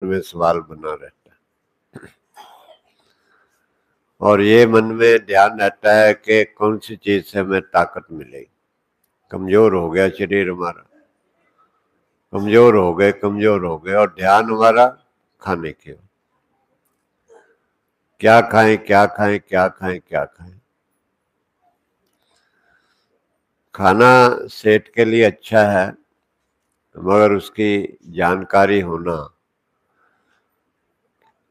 में सवाल बना रहता है और ये मन में ध्यान रहता है कि कौन सी चीज से हमें ताकत मिलेगी। कमजोर हो गया शरीर हमारा, कमजोर हो गए और ध्यान हमारा खाने के, क्या खाएं क्या खाएं क्या खाएं क्या खाएं। खाना सेहत के लिए अच्छा है, मगर उसकी जानकारी होना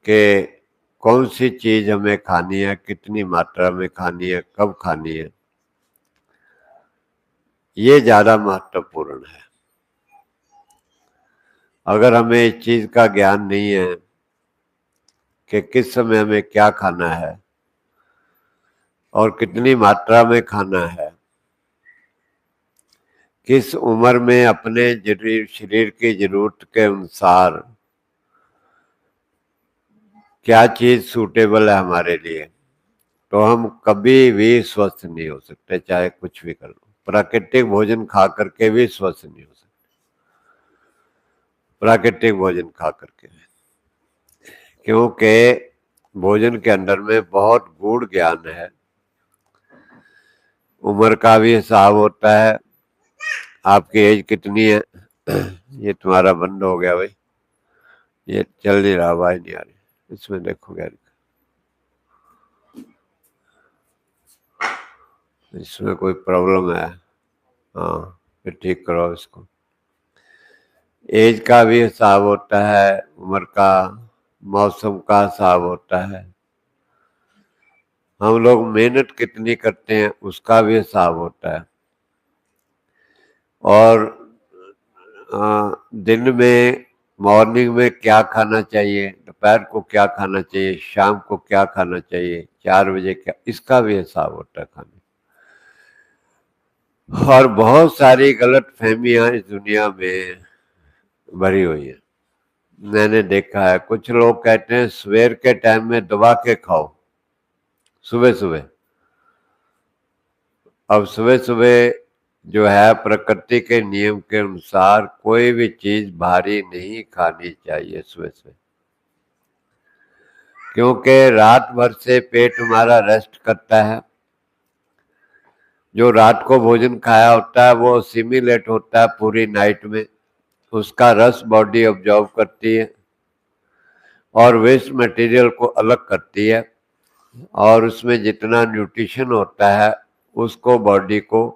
कि कौन सी चीज हमें खानी है, कितनी मात्रा में खानी है, कब खानी है, ये ज्यादा महत्वपूर्ण है। अगर हमें इस चीज का ज्ञान नहीं है कि किस समय हमें क्या खाना है और कितनी मात्रा में खाना है, किस उम्र में अपने शरीर की जरूरत के अनुसार क्या चीज सूटेबल है हमारे लिए, तो हम कभी भी स्वस्थ नहीं हो सकते, चाहे कुछ भी कर लो। प्राकृतिक भोजन खा करके भी स्वस्थ नहीं हो सकते, प्राकृतिक भोजन खा करके, क्योंकि भोजन के अंदर में बहुत गूढ़ ज्ञान है। उम्र का भी हिसाब होता है, आपकी एज कितनी है। ये तुम्हारा बंद हो गया भाई, ये चल नहीं रहा, आवाज नहीं आ रही, इसमें देखो क्या, इसमें कोई प्रॉब्लम है। हाँ, फिर ठीक करो इसको। एज का भी हिसाब होता है, उम्र का, मौसम का हिसाब होता है, हम लोग मेहनत कितनी करते हैं उसका भी हिसाब होता है, और दिन में मॉर्निंग में क्या खाना चाहिए, दोपहर को क्या खाना चाहिए, शाम को क्या खाना चाहिए, 4 बजे क्या, इसका भी हिसाब होता है खाने। और बहुत सारी गलत फहमियां इस दुनिया में भरी हुई है। मैंने देखा है, कुछ लोग कहते हैं सवेर के टाइम में दबा के खाओ, सुबह सुबह। अब सुबह सुबह जो है प्रकृति के नियम के अनुसार कोई भी चीज भारी नहीं खानी चाहिए सुबह सुबह, क्योंकि रात भर से पेट हमारा रेस्ट करता है। जो रात को भोजन खाया होता है वो सिमिलेट होता है पूरी नाइट में, उसका रस बॉडी ऑब्जॉर्व करती है और वेस्ट मटेरियल को अलग करती है, और उसमें जितना न्यूट्रिशन होता है उसको बॉडी को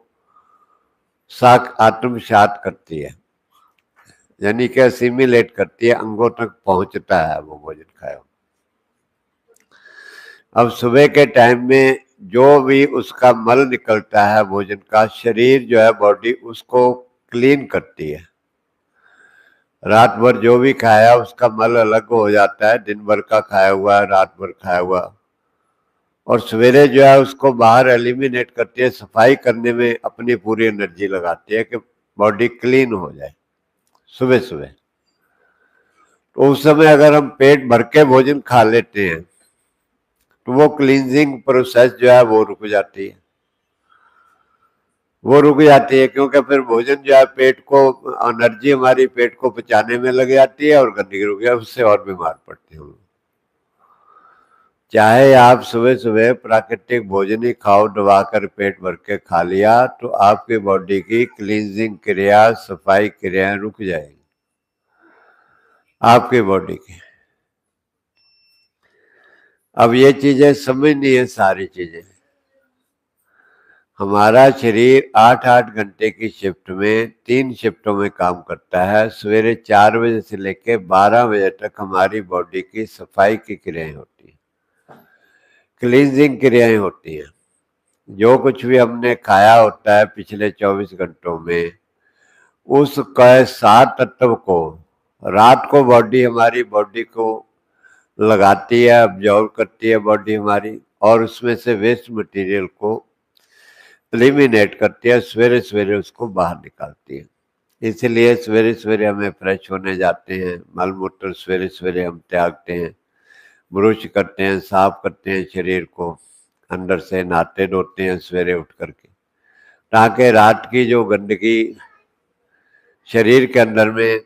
आत्मसात करती है, यानी कि सिमिलेट करती है, अंगों तक पहुंचता है वो भोजन खाया। अब सुबह के टाइम में जो भी उसका मल निकलता है भोजन का, शरीर जो है बॉडी उसको क्लीन करती है। रात भर जो भी खाया उसका मल अलग हो जाता है, दिन भर का खाया हुआ, रात भर खाया हुआ, और सवेरे जो है उसको बाहर एलिमिनेट करती है, सफाई करने में अपनी पूरी एनर्जी लगाती है कि बॉडी क्लीन हो जाए सुबह सुबह। तो उस समय अगर हम पेट भर के भोजन खा लेते हैं तो वो क्लींजिंग प्रोसेस जो है वो रुक जाती है, क्योंकि फिर भोजन जो है पेट को, एनर्जी हमारी पेट को पचाने में लग जाती है और गंदगी रुक जाए, उससे और बीमार पड़ते हैं। चाहे आप सुबह सुबह प्राकृतिक भोजन ही खाओ, दबाकर पेट भर के खा लिया, तो आपकी बॉडी की क्लींजिंग क्रिया, सफाई क्रियाएं रुक जाएगी आपकी बॉडी की। अब ये चीजें समझनी है, सारी चीजें। हमारा शरीर 8-8 घंटे की शिफ्ट में 3 शिफ्टों में काम करता है। सवेरे 4 बजे से लेकर 12 बजे तक हमारी बॉडी की सफाई की क्रियाएं होती हैं, क्लींजिंग क्रियाएं होती हैं। जो कुछ भी हमने खाया होता है पिछले 24 घंटों में, उसका 7 तत्व को रात को बॉडी, हमारी बॉडी को लगाती है, ऑब्जॉर्व करती है बॉडी हमारी, और उसमें से वेस्ट मटेरियल को एलिमिनेट करती है, सवेरे सवेरे उसको बाहर निकालती है। इसलिए सवेरे सवेरे हमें फ्रेश होने जाते हैं, मल मूत्र सवेरे सवेरे हम त्यागते हैं, ब्रुश करते हैं, साफ करते हैं शरीर को, अंदर से नहाते धोते हैं सवेरे उठ करके, ताकि रात की जो गंदगी शरीर के अंदर में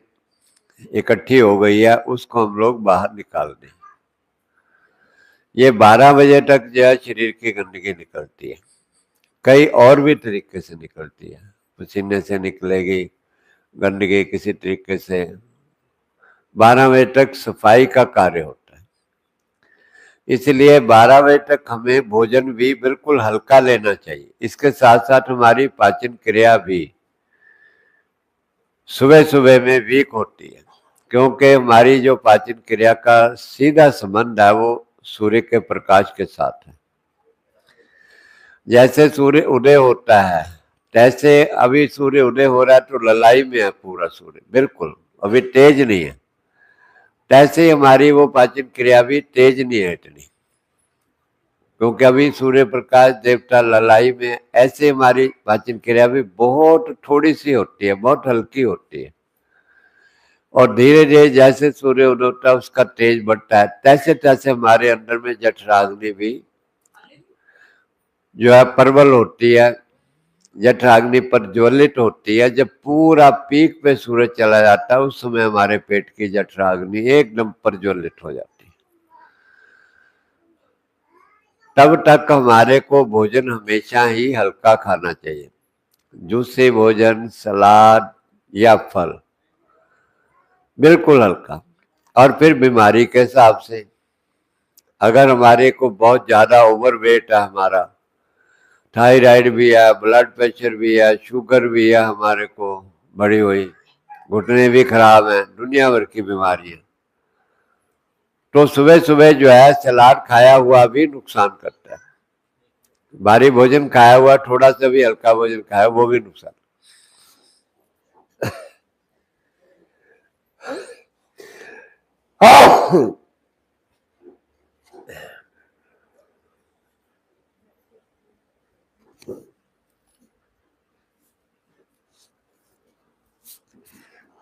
इकट्ठी हो गई है, उसको हम लोग बाहर निकाल दें। ये 12 बजे तक जो है शरीर की गंदगी निकलती है, कई और भी तरीके से निकलती है, पसीने से निकलेगी गंदगी किसी तरीके से। 12 बजे तक सफाई का कार्य होता है, इसलिए 12 बजे तक हमें भोजन भी बिल्कुल हल्का लेना चाहिए। इसके साथ साथ हमारी पाचन क्रिया भी सुबह सुबह में वीक होती है, क्योंकि हमारी जो पाचन क्रिया का सीधा संबंध है वो सूर्य के प्रकाश के साथ है। जैसे सूर्य उदय होता है, तैसे अभी सूर्य उदय हो रहा है तो ललाई में है पूरा सूर्य, बिल्कुल अभी तेज नहीं है। तैसे हमारी वो पाचन क्रिया भी तेज नहीं है इतनी, क्योंकि अभी सूर्य प्रकाश देवता ललाई में। ऐसे हमारी पाचन क्रिया भी बहुत थोड़ी सी होती है, बहुत हल्की होती है। और धीरे धीरे जैसे सूर्य उदय होता है उसका तेज बढ़ता है, तैसे तैसे हमारे अंदर में जठराग्नि भी जो है प्रबल होती है, जठराग्नि प्रज्वलित होती है। जब पूरा पीक पे सूरज चला जाता है उस समय हमारे पेट की जठराग्नि एकदम प्रज्वलित हो जाती है। तब तक हमारे को भोजन हमेशा ही हल्का खाना चाहिए, जूसी भोजन, सलाद या फल, बिल्कुल हल्का। और फिर बीमारी के हिसाब से, अगर हमारे को बहुत ज्यादा ओवरवेट है, हमारा थायराइड भी है, ब्लड प्रेशर भी है, शुगर भी है हमारे को बढ़ी हुई, घुटने भी खराब हैं, दुनिया भर की बीमारी है, तो सुबह सुबह जो है सलाद खाया हुआ भी नुकसान करता है। भारी भोजन खाया हुआ, थोड़ा सा भी हल्का भोजन खाया वो भी नुकसान।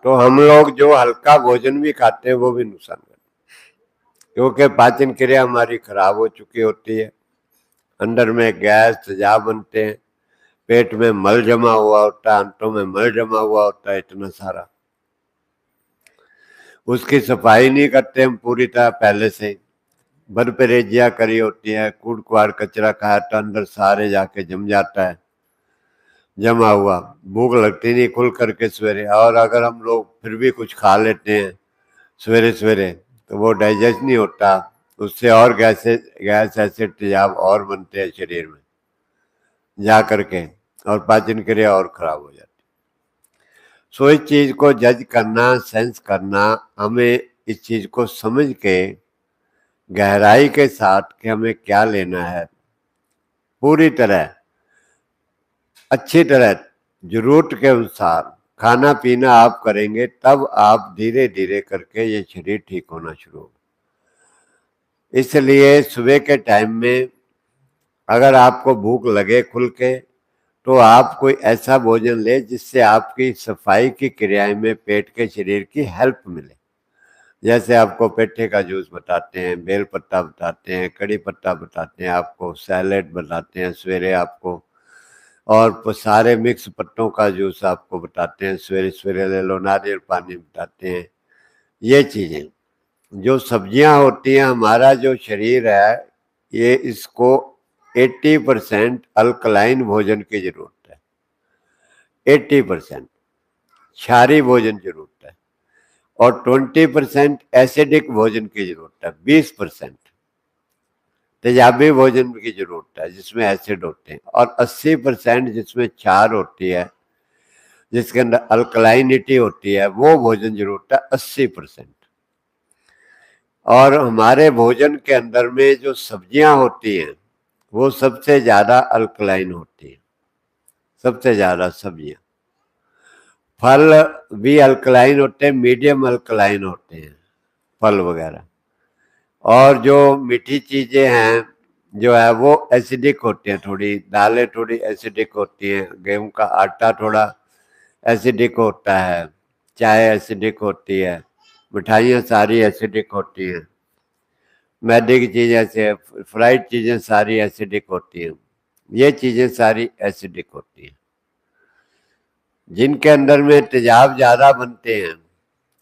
तो हम लोग जो हल्का भोजन भी खाते हैं वो भी नुकसान करते हैं, क्योंकि पाचन क्रिया हमारी खराब हो चुकी होती है, अंदर में गैस तेजाब बनते हैं, पेट में मल जमा हुआ होता है, आंतों में मल जमा हुआ होता है इतना सारा, उसकी सफाई नहीं करते हम पूरी तरह पहले से। बदपरहेजियां करी होती है, कूड़ कुआर कचरा खाया तो अंदर सारे जाके जम जाता है, जमा हुआ, भूख लगती नहीं खुल करके सवेरे। और अगर हम लोग फिर भी कुछ खा लेते हैं सवेरे सवेरे तो वो डाइजेस्ट नहीं होता, उससे और गैस एसिड तेजाब और बनते हैं शरीर में जा करके, और पाचन क्रिया और खराब हो जाती है। सो इस चीज को जज करना, सेंस करना, हमें इस चीज को समझ के गहराई के साथ कि हमें क्या लेना है, पूरी तरह अच्छी तरह जरूरत के अनुसार खाना पीना आप करेंगे, तब आप धीरे धीरे करके ये शरीर ठीक होना शुरू होगा। इसलिए सुबह के टाइम में अगर आपको भूख लगे खुल के, तो आप कोई ऐसा भोजन ले जिससे आपकी सफाई की क्रियाएं में पेट के शरीर की हेल्प मिले। जैसे आपको पेठे का जूस बताते हैं, बेल पत्ता बताते हैं, कड़ी पत्ता बताते हैं, आपको सैलेड बताते हैं सवेरे आपको, और सारे मिक्स पत्तों का जूस आपको बताते हैं, सवेरे सवेरे ले लो, नारियल पानी बताते हैं। ये चीजें जो सब्जियां होती हैं, हमारा जो शरीर है ये इसको 80% अल्कलाइन भोजन की जरूरत है, 80% क्षारीय भोजन जरूरत है, और 20% एसिडिक भोजन की जरूरत है, 20% तेजाबी भोजन की जरूरत है जिसमें एसिड होते हैं, और 80% जिसमें क्षार होती है, जिसके अंदर अल्कलाइनिटी होती है, वो भोजन जरूरत है 80%। और हमारे भोजन के अंदर में जो सब्जियां होती हैं वो सबसे ज्यादा अल्कलाइन होती है, सबसे ज्यादा सब्जियां। फल भी अल्कलाइन होते हैं, मीडियम अल्कलाइन होते हैं फल वगैरह। और जो मीठी चीजें हैं जो है वो एसिडिक होती हैं, थोड़ी दालें थोड़ी एसिडिक होती हैं, गेहूं का आटा थोड़ा एसिडिक होता है, चाय एसिडिक होती है, मिठाइयाँ सारी एसिडिक होती हैं, मैदे की चीजें से फ्राइड चीजें सारी एसिडिक होती हैं, ये चीजें सारी एसिडिक होती हैं। जिनके अंदर में तेजाब ज्यादा बनते हैं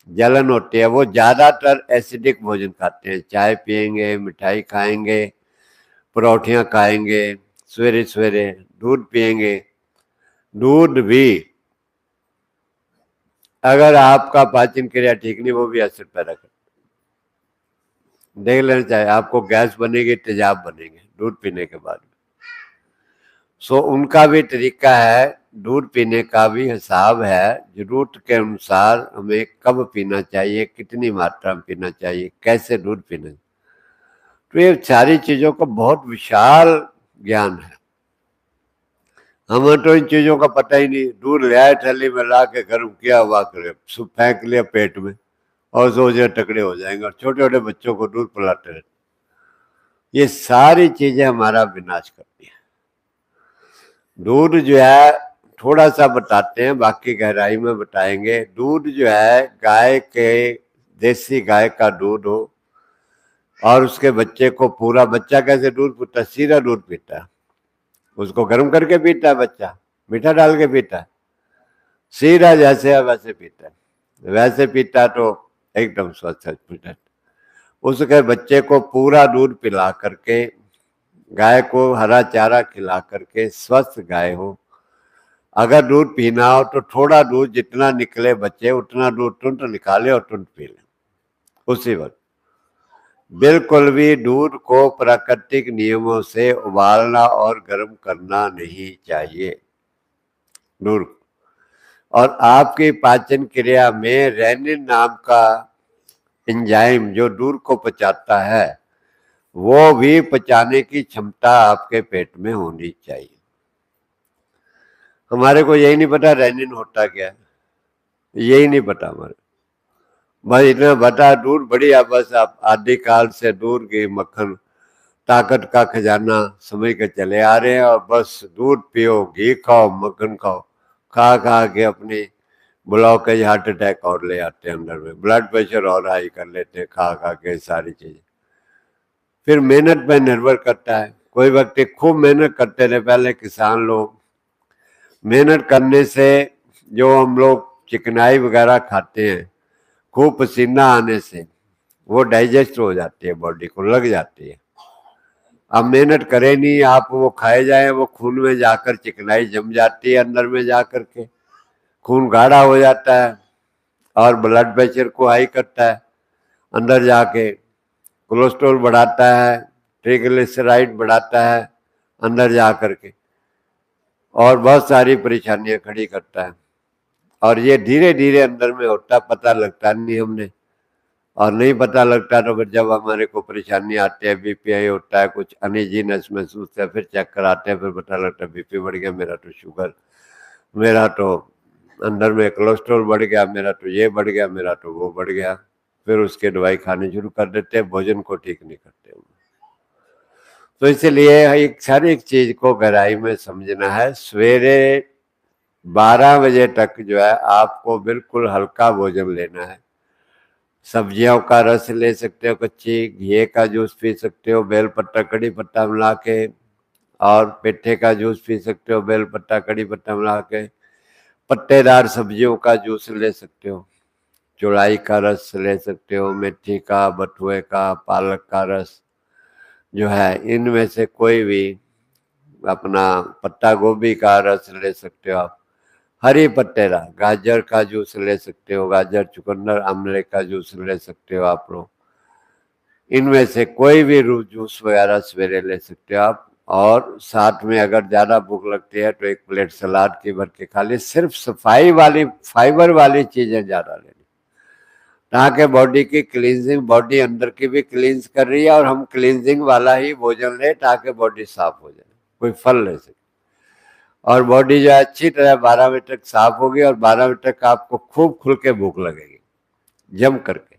जलन होती है। वो ज्यादातर एसिडिक भोजन खाते हैं, चाय पियेंगे, मिठाई खाएंगे, परोठियां खाएंगे, सवेरे सवेरे दूध पियेंगे। दूध भी अगर आपका पाचन क्रिया ठीक नहीं, वो भी असर पैदा कर, देख लेना चाहिए। आपको गैस बनेगी, तेजाब बनेंगे दूध पीने के बाद। सो उनका भी तरीका है, दूध पीने का भी हिसाब है, जरूरत के अनुसार हमें कब पीना चाहिए, कितनी मात्रा में पीना चाहिए, कैसे दूध पीना चाहिए। तो ये सारी चीजों का बहुत विशाल ज्ञान है। हमें तो इन चीजों का पता ही नहीं। दूध ले आए, थैली में ला के गर्म किया, हुआ करे, फेंक लिया पेट में और सोचे टकरे हो जाएंगे, और छोटे छोटे बच्चों को दूध पिलाते रहते। ये सारी चीजें हमारा विनाश करती है। दूध जो है थोड़ा सा बताते हैं, बाकी गहराई में बताएंगे। दूध जो है गाय के, देसी गाय का दूध हो, और उसके बच्चे को, पूरा बच्चा कैसे दूध पीता है, सीधा दूध पीता है। उसको गर्म करके पीता है बच्चा, मीठा डाल के पीता है, सीधा जैसे है वैसे पीता है। वैसे पीता तो एकदम स्वस्थ है। उसके बच्चे को पूरा दूध पिला करके, गाय को हरा चारा खिला करके स्वस्थ गाय हो। अगर दूध पीना हो तो थोड़ा दूध जितना निकले बच्चे, उतना दूध तुरंत निकाले और तुरंत पी ले उसी वक्त। बिल्कुल भी दूध को प्राकृतिक नियमों से उबालना और गर्म करना नहीं चाहिए दूध। और आपकी पाचन क्रिया में रेनिन नाम का एंजाइम जो दूध को पचाता है, वो भी पचाने की क्षमता आपके पेट में होनी चाहिए। हमारे को यही नहीं पता रेनिन होता क्या है, यही नहीं पता हमारे। बस इतना बता, दूध बढ़िया, बस आप आदिकाल से दूध की मक्खन ताकत का खजाना समझ के चले आ रहे हैं। और बस दूध पियो, घी खाओ, मक्खन खाओ, खा खा के अपनी ब्लॉकेज, हार्ट अटैक और ले आते हैं अंदर में, ब्लड प्रेशर और हाई कर लेते हैं खा खा के सारी चीजें। फिर मेहनत पे निर्भर करता है। कोई व्यक्ति खूब मेहनत करते रहे, पहले किसान लोग, मेहनत करने से जो हम लोग चिकनाई वगैरह खाते हैं, खूब पसीना आने से वो डाइजेस्ट हो जाती है, बॉडी को लग जाती है। अब मेहनत करे नहीं आप, वो खाए जाए, वो खून में जाकर चिकनाई जम जाती है, अंदर में जाकर के खून गाढ़ा हो जाता है और ब्लड प्रेशर को हाई करता है, अंदर जाके कोलेस्ट्रॉल बढ़ाता है, ट्रिग्लिसराइड बढ़ाता है अंदर जा करके, और बहुत सारी परेशानियां खड़ी करता है। और ये धीरे धीरे अंदर में होता, पता लगता नहीं हमने। और नहीं पता लगता तो फिर जब हमारे को परेशानी आती है, बीपीआई होता है, कुछ अनइजीनेस महसूस है, फिर चेक कराते हैं, फिर पता लगता है बीपी बढ़ गया, मेरा तो शुगर, मेरा तो अंदर में कोलेस्ट्रॉल बढ़ गया, मेरा तो ये बढ़ गया, मेरा तो वो बढ़ गया। फिर उसके दवाई खानी शुरू कर देते हैं, भोजन को ठीक नहीं करते। तो इसलिए एक हर एक चीज को गहराई में समझना है। सवेरे 12 बजे तक जो है आपको बिल्कुल हल्का भोजन लेना है। सब्जियों का रस ले सकते हो, कच्ची घी का जूस पी सकते हो, बेल पत्ता कड़ी पत्ता मिला के, और पेठे का जूस पी सकते हो, बेल पत्ता कड़ी पत्ता मिला के। पत्तेदार सब्जियों का जूस ले सकते हो, चौलाई का रस ले सकते हो, मेथी का, बथुए का, पालक का रस जो है, इनमें से कोई भी, अपना पत्ता गोभी का रस ले सकते हो आप, हरी पत्तेदार, गाजर का जूस ले सकते हो, गाजर चुकंदर आमले का जूस ले सकते हो आप लोग। इनमें से कोई भी जूस वगैरह सवेरे ले सकते हो आप। और साथ में अगर ज्यादा भूख लगती है तो एक प्लेट सलाद की भर के खा ली। सिर्फ सफाई वाली, फाइबर वाली चीजें ज्यादा लेनी, ताकि बॉडी की क्लींजिंग, बॉडी अंदर की भी क्लींज कर रही है, और हम क्लींजिंग वाला ही भोजन ले ताकि बॉडी साफ हो जाए, कोई फल ले सके। और बॉडी जो है अच्छी तरह 12 बजे तक साफ होगी, और 12 बजे तक आपको खूब खुल के भूख लगेगी जम करके।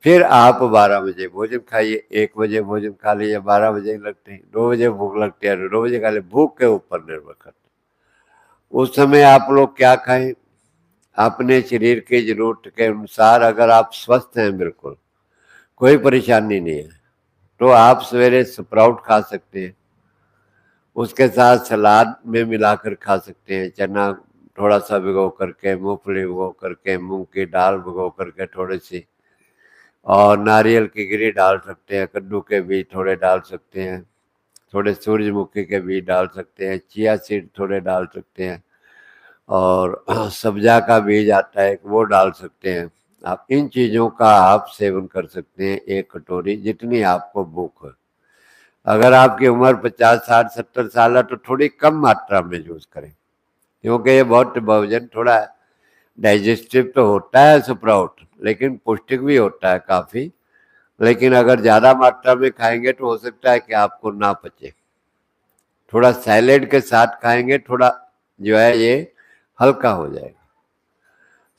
फिर आप 12 बजे भोजन खाइए, 1 बजे भोजन खा लीजिए, 12 बजे लगते हैं, 2 बजे भूख लगती है तो 2 बजे खा लीजिए। भूख के ऊपर निर्भर करता है उस समय आप लोग क्या खाएं, अपने शरीर की जरूरत के अनुसार। अगर आप स्वस्थ हैं, बिल्कुल कोई परेशानी नहीं है, तो आप सवेरे स्प्राउट खा सकते हैं, उसके साथ सलाद में मिलाकर खा सकते हैं, चना थोड़ा सा भिगो करके, मूंगफली भिगो करके, मूंग की दाल भिगो करके थोड़ी सी, और नारियल की गिरी डाल सकते हैं, कद्दू के बीज थोड़े डाल सकते हैं, थोड़े सूरजमुखी के बीज डाल सकते हैं, चिया सीड थोड़े डाल सकते हैं, और सब्जा का बीज आता है वो डाल सकते हैं। आप इन चीज़ों का आप सेवन कर सकते हैं 1 कटोरी, जितनी आपको भूख है। अगर आपकी उम्र 50, 60, 70 साल है तो थोड़ी कम मात्रा में यूज करें, क्योंकि ये बहुत भोजन थोड़ा डाइजेस्टिव तो होता है स्प्राउट, लेकिन पौष्टिक भी होता है काफ़ी। लेकिन अगर ज़्यादा मात्रा में खाएंगे तो हो सकता है कि आपको ना पचे। थोड़ा सैलेड के साथ खाएंगे, थोड़ा जो है ये हल्का हो जाएगा।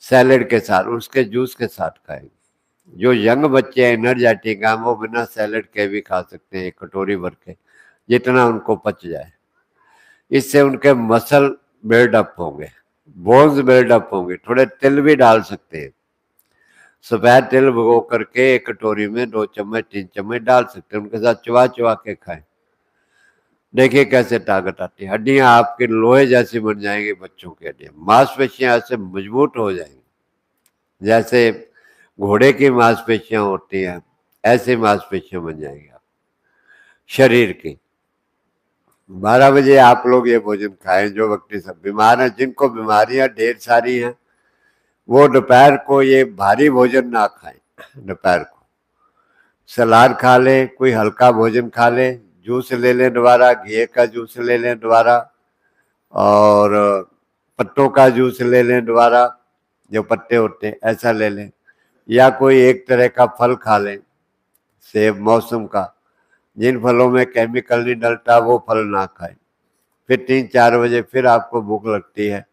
सैलेड के साथ, उसके जूस के साथ खाएंगे। जो यंग बच्चे हैं एनर्जेटिक हैं, वो बिना सैलेड के भी खा सकते हैं 1 कटोरी भर के, जितना उनको पच जाए। इससे उनके मसल बिल्डअप होंगे, बोन्स बिल्डअप होंगे। थोड़े तिल भी डाल सकते हैं, सफेद तिल भिगो करके 1 कटोरी में 2 चम्मच 3 चम्मच डाल सकते हैं, उनके साथ चबा चबा के खाएं। देखिए कैसे ताकत आती है, हड्डियां आपके लोहे जैसी बन जाएंगी, बच्चों की हड्डियां, मांसपेशियां ऐसे मजबूत हो जाएंगी, जैसे घोड़े की मांसपेशियां होती हैं, ऐसी मांसपेशियां बन जाएंगी आप शरीर की। 12 बजे आप लोग ये भोजन खाएं। जो व्यक्ति सब बीमार हैं, जिनको बीमारियां ढेर सारी हैं, वो दोपहर को ये भारी भोजन ना खाएं। दोपहर को सलाद खा लें, कोई हल्का भोजन खा लें, जूस ले लें दोबारा, घी का जूस ले लें दोबारा, और पत्तों का जूस ले लें दोबारा, जो पत्ते होते हैं ऐसा ले लें, या कोई एक तरह का फल खा लें, सेब मौसम का। जिन फलों में केमिकल नहीं डलता वो फल ना खाएं। फिर 3-4 बजे फिर आपको भूख लगती है,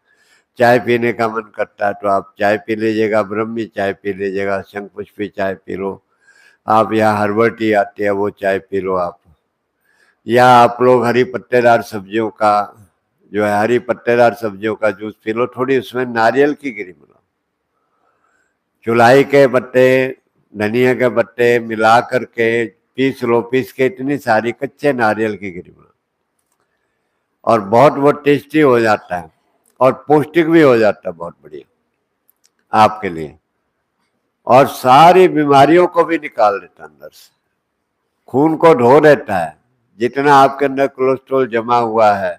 चाय पीने का मन करता है तो आप चाय पी लीजिएगा, ब्रह्मी चाय पी लीजिएगा, शंखपुष्पी चाय पी लो आप, या हर्बल टी आती है वो चाय पी लो आप, या आप लोग हरी पत्तेदार सब्जियों का जो है हरी पत्तेदार सब्जियों का जूस पी लो, थोड़ी उसमें नारियल की गिरी मिलाओ, चुलाई के पत्ते, धनिया के पत्ते मिला करके पीस लो, पीस के इतनी सारी कच्चे नारियल की गिरी मिलाओ, और बहुत बहुत टेस्टी हो जाता है और पौष्टिक भी हो जाता है, बहुत बढ़िया आपके लिए, और सारी बीमारियों को भी निकाल देता है अंदर से, खून को धो देता है। जितना आपके अंदर कोलेस्ट्रॉल जमा हुआ है,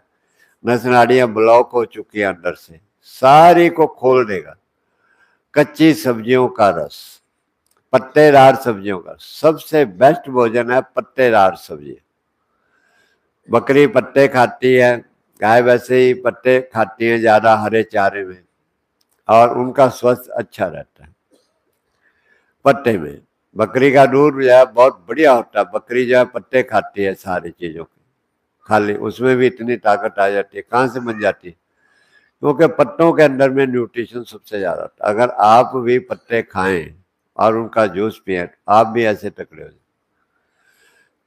नस नाड़ियां ब्लॉक हो चुकी है अंदर से, सारी को खोल देगा। कच्ची सब्जियों का रस, पत्तेदार सब्जियों का सबसे बेस्ट भोजन है पत्तेदार सब्जी। बकरी पत्ते खाती है, गाय वैसे ही पत्ते खाती है ज्यादा हरे चारे में, और उनका स्वास्थ्य अच्छा रहता है। पत्ते में बकरी का दूध जो है बहुत बढ़िया होता है, बकरी जो है पत्ते खाती है सारी चीजों की, खाली उसमें भी इतनी ताकत आ जाती है, कहाँ से बन जाती है, क्योंकि पत्तों के अंदर में न्यूट्रिशन सबसे ज्यादा होता है। अगर आप भी पत्ते खाएं और उनका जूस पिए, आप भी ऐसे तकड़े हो जाए।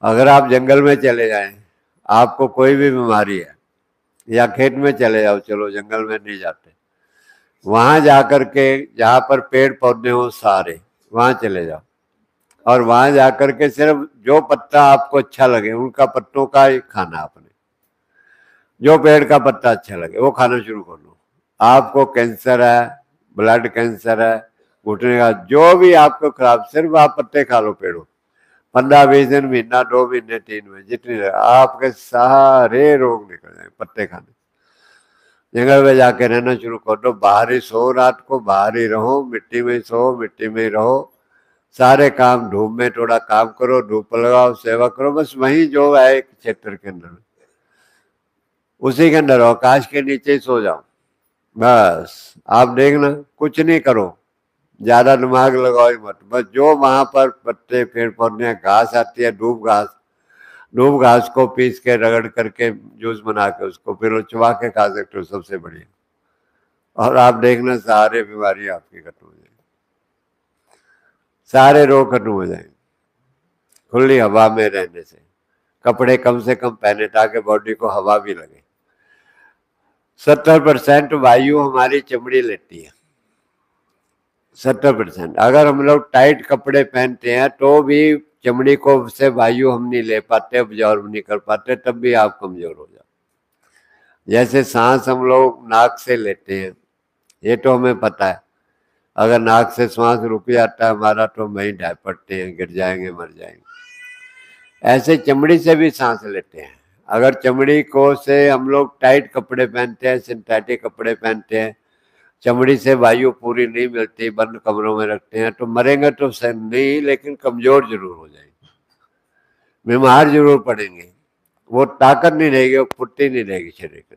अगर आप जंगल में चले जाएं, आपको कोई भी बीमारी है, या खेत में चले जाओ, चलो जंगल में नहीं जाते, वहां जाकर के जहाँ पर पेड़ पौधे हो सारे, वहां चले जाओ, और वहां जाकर के सिर्फ जो पत्ता आपको अच्छा लगे उनका पत्तों का ही खाना आपने, जो पेड़ का पत्ता अच्छा लगे वो खाना शुरू कर लो। आपको कैंसर है, ब्लड कैंसर है, घुटने का जो भी आपको खराब, सिर्फ आप पत्ते खा लो पेड़ों, 15-20 दिन, महीना, 2 महीने, 3 महीने, जितनी आपके सारे रोग निकल जाए पत्ते खाने। जंगल में जाके रहना शुरू कर दो, बाहर ही सो, रात को बाहर ही रहो, मिट्टी में सो, मिट्टी में ही रहो, सारे काम धूप में थोड़ा काम करो, धूप लगाओ, सेवा करो, बस वही जो है एक क्षेत्र के अंदर, उसी के अंदर आकाश के नीचे ही सो जाओ। बस आप देखना, कुछ नहीं करो, ज्यादा दिमाग लगाओ ही मत, बस जो वहां पर पत्ते पेड़ पौधे घास आती है, धूप घास को पीस के रगड़ करके जूस बना के उसको फिर चबा के खा सकते हो, सबसे बढ़िया। और आप देखना सारे बीमारी आपकी खत्म हो जाएगी, सारे रोग खत्म हो जाएंगे खुली हवा में रहने से। कपड़े कम से कम पहने ताकि बॉडी को हवा भी लगे। 70% वायु हमारी चमड़ी लेती है, 70%। अगर हम लोग टाइट कपड़े पहनते हैं तो भी चमड़ी को से वायु हम नहीं ले पाते, ऑब्जॉर्व नहीं कर पाते, तब भी आप कमजोर हो जाओ। जैसे सांस हम लोग नाक से लेते हैं, ये तो हमें पता है। अगर नाक से श्वास रुक जाता है हमारा तो वहीं ढह पड़ते हैं, गिर जाएंगे, मर जाएंगे। ऐसे चमड़ी से भी सांस लेते हैं। अगर चमड़ी को से हम लोग टाइट कपड़े पहनते हैं, सिंथेटिक कपड़े पहनते हैं, चमड़ी से वायु पूरी नहीं मिलती, बंद कमरों में रखते हैं, तो मरेंगे तो नहीं, लेकिन कमजोर जरूर हो जाएंगे, बीमार जरूर पड़ेंगे। वो ताकत नहीं रहेगी, वो फुर्ती नहीं रहेगी शरीर के।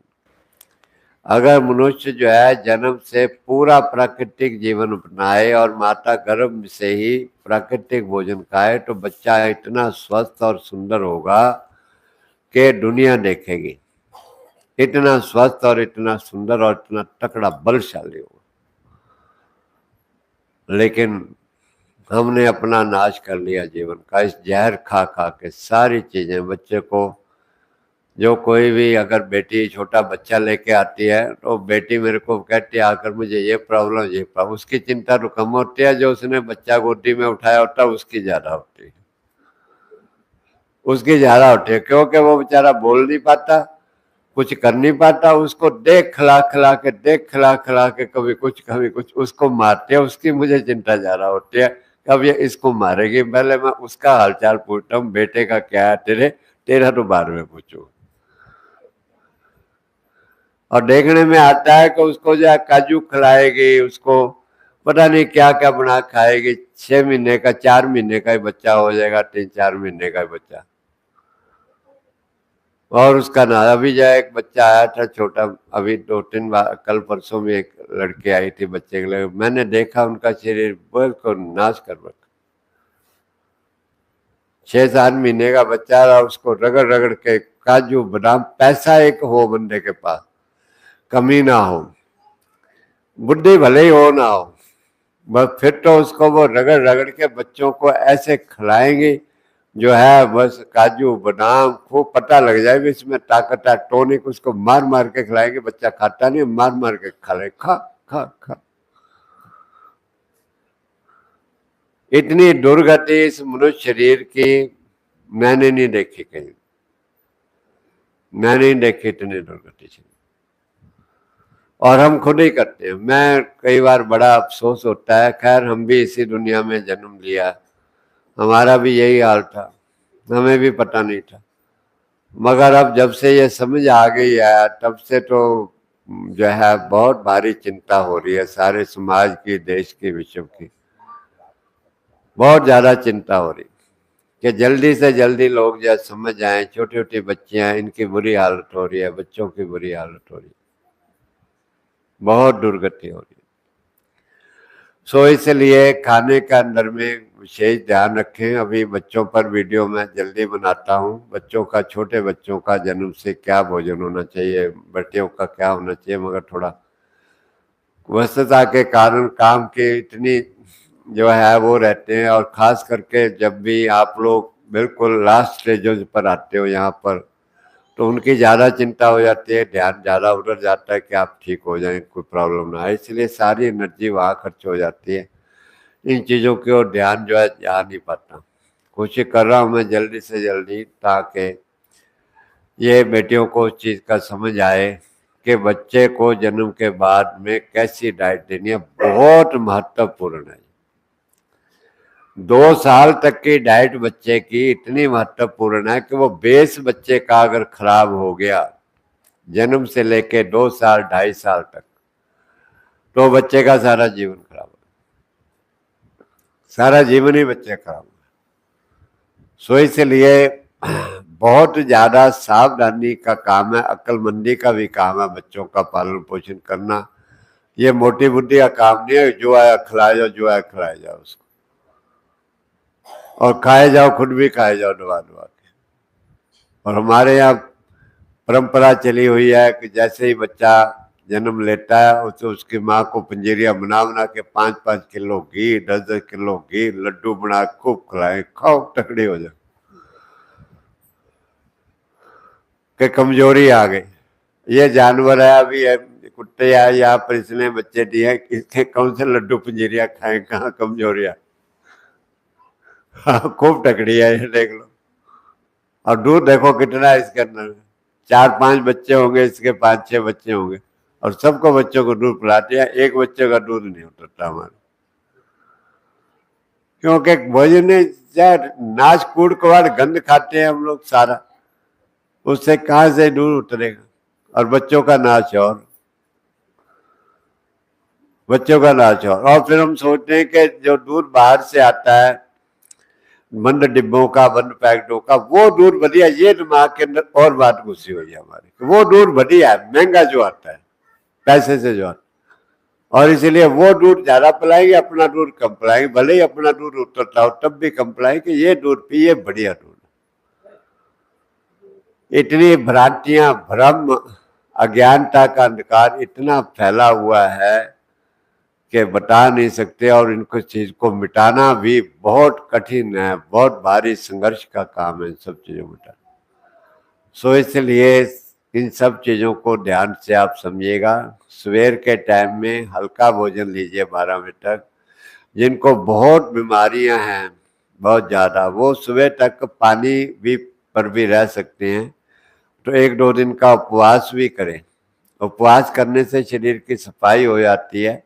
अगर मनुष्य जो है जन्म से पूरा प्राकृतिक जीवन अपनाए और माता गर्भ से ही प्राकृतिक भोजन खाए तो बच्चा इतना स्वस्थ और सुंदर होगा कि दुनिया देखेगी। इतना स्वस्थ और इतना सुंदर और इतना तकड़ा बलशाली होगा। लेकिन हमने अपना नाश कर लिया जीवन का, इस जहर खा खा के सारी चीजें। बच्चे को जो कोई भी अगर बेटी छोटा बच्चा लेके आती है तो बेटी मेरे को कहती है आकर मुझे ये प्रॉब्लम, उसकी चिंता तो कम होती है, जो उसने बच्चा गोदी में उठाया होता है उसकी ज्यादा होती है। उसकी ज्यादा होती है क्योंकि वो बेचारा बोल नहीं पाता, कुछ कर नहीं पाता। उसको देख खिला खिला के कभी कुछ उसको मारते हैं, उसकी मुझे चिंता ज्यादा होती है। कब ये इसको मारेगी, पहले मैं उसका हालचाल पूछता हूँ, बेटे का क्या है तेरा तो बाद में पूछू। और देखने में आता है कि उसको जो है काजू खिलाएगी, उसको पता नहीं क्या क्या बना खाएगी। 6 महीने का 4 महीने का ही बच्चा हो जाएगा, 3-4 महीने का ही बच्चा। और उसका ना अभी जो एक बच्चा आया था छोटा, अभी 2-3 बार, कल परसों में एक लड़की आई थी बच्चे के लिए, मैंने देखा उनका शरीर बिल्कुल नाश कर रखा। 6-7 महीने का बच्चा रहा, उसको रगड़ रगड़ के काजू बादाम, पैसा एक हो बंदे के पास, कमी ना हो, बुद्धि भले ही हो ना हो, बस फिर तो उसको वो रगड़ रगड़ के बच्चों को ऐसे खिलाएंगे जो है, बस काजू बादाम खूब पता लग जाए भी इसमें ताकत है। टॉनिक उसको मार मार के खिलाएंगे, बच्चा खाता नहीं, मार मार के खा ले, खा खा खा। इतनी दुर्गति इस मनुष्य शरीर की मैंने नहीं देखी कहीं, मैंने नहीं देखी इतनी दुर्गति से। और हम खुद ही करते हैं। मैं कई बार बड़ा अफसोस होता है, खैर हम भी इसी दुनिया में जन्म लिया, हमारा भी यही हाल था, हमें भी पता नहीं था। मगर अब जब से ये समझ आ गई है तब से तो जो है बहुत भारी चिंता हो रही है, सारे समाज की, देश की, विश्व की बहुत ज्यादा चिंता हो रही कि जल्दी से जल्दी लोग जो समझ आए। छोटी छोटी बच्चियां, इनकी बुरी हालत हो रही है, बच्चों की बुरी हालत हो रही है, बहुत दुर्गति हो रही है। सो इसलिए खाने के अंदर में विशेष ध्यान रखें। अभी बच्चों पर वीडियो मैं जल्दी बनाता हूँ, बच्चों का, छोटे बच्चों का जन्म से क्या भोजन होना चाहिए, बेटियों का क्या होना चाहिए। मगर थोड़ा व्यस्तता के कारण काम के इतनी जो है वो रहते हैं, और खास करके जब भी आप लोग बिल्कुल लास्ट स्टेजों पर आते हो यहाँ पर, तो उनकी ज़्यादा चिंता हो जाती है, ध्यान ज़्यादा उधर जाता है कि आप ठीक हो जाएं, कोई प्रॉब्लम ना आए, इसलिए सारी एनर्जी वहाँ खर्च हो जाती है। इन चीज़ों की ओर ध्यान जो है जा नहीं पाता। कोशिश कर रहा हूँ मैं जल्दी से जल्दी, ताकि ये बेटियों को उस चीज़ का समझ आए कि बच्चे को जन्म के बाद में कैसी डाइट देनी है, बहुत महत्वपूर्ण है। 2 साल तक की डाइट बच्चे की इतनी महत्वपूर्ण है कि वो बेस बच्चे का अगर खराब हो गया जन्म से लेके 2 साल 2.5 साल तक, तो बच्चे का सारा जीवन खराब हो, सारा जीवन ही बच्चे खराब हो। सो इसलिए बहुत ज्यादा सावधानी का काम है, अक्लमंदी का भी काम है बच्चों का पालन पोषण करना। ये मोटी बुद्धि का काम नहीं है, जो आया खिलाया जाओ, जो आया खिलाया जाओ उसको, और खाए जाओ, खुद भी खाए जाओ दबा दबा के। और हमारे यहाँ परंपरा चली हुई है कि जैसे ही बच्चा जन्म लेता है तो उसकी माँ को पंजीरिया बना बना के 5-5 किलो घी, 10-10 किलो घी, लड्डू बना खूब खिलाए, खाओ तकड़ी हो जाए, कि कमजोरी आ गई। ये जानवर है, अभी है कुत्ते आए यहाँ पर, इसने बच्चे दिए, इसके कौन से लड्डू पंजीरिया खाए, कहाँ कमजोरिया। हाँ खूब तकड़ी है, ये देख लो। और दूध देखो कितना है इसके अंदर, 4-5 बच्चे होंगे, इसके 5-6 बच्चे होंगे, और सबको बच्चों को दूध पिलाते हैं, एक बच्चे का दूध नहीं उतरता हमारे, क्योंकि भोजन नाच कूड़ कवाड़ गंद खाते हैं हम लोग सारा, उससे कहां से दूध उतरेगा। और बच्चों का नाच और बच्चों का नाच और फिर हम सोचते हैं कि जो दूध बाहर से आता है बंद डिब्बों का, बंद पैकेटों का, वो दूध बढ़िया, ये दिमाग के अंदर और बात घुसी हुई है हमारे, वो दूध बढ़िया है, महंगा जो आता है पैसे से जो आता है, और इसलिए वो दूध ज्यादा पिलाएंगे, अपना दूध कम पिलाएंगे, भले ही अपना दूध उतरता हो तब भी कम पिलाएंगे, ये दूध पिए बढ़िया दूध। इतनी भ्रांतियां, भ्रम, अज्ञानता का अंधकार इतना फैला हुआ है कि बता नहीं सकते, और इनको चीज को मिटाना भी बहुत कठिन है, बहुत भारी संघर्ष का काम है इन सब चीजों को मिटाना। सो इसलिए इन सब चीजों को ध्यान से आप समझिएगा। सवेर के टाइम में हल्का भोजन लीजिए 12 बजे तक। जिनको बहुत बीमारियां हैं बहुत ज्यादा, वो सुबह तक पानी भी पर भी रह सकते हैं, तो 1-2 दिन का उपवास भी करें। उपवास करने से शरीर की सफाई हो जाती है,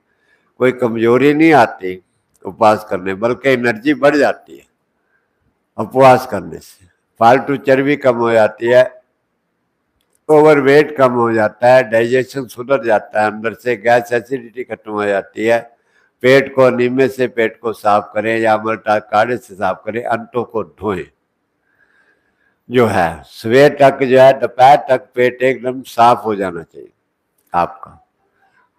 कोई कमजोरी नहीं आती उपवास करने, बल्कि एनर्जी बढ़ जाती है उपवास करने से, फालतू चर्बी कम हो जाती है, ओवरवेट कम हो जाता है, डाइजेशन सुधर जाता है, अंदर से गैस एसिडिटी खत्म हो जाती है, पेट को नीमे से पेट को साफ करें या अमरता काढ़े से साफ करें, अंतों को धोएं। जो है सवेर तक जो है दोपहर तक पेट एकदम साफ हो जाना चाहिए आपका।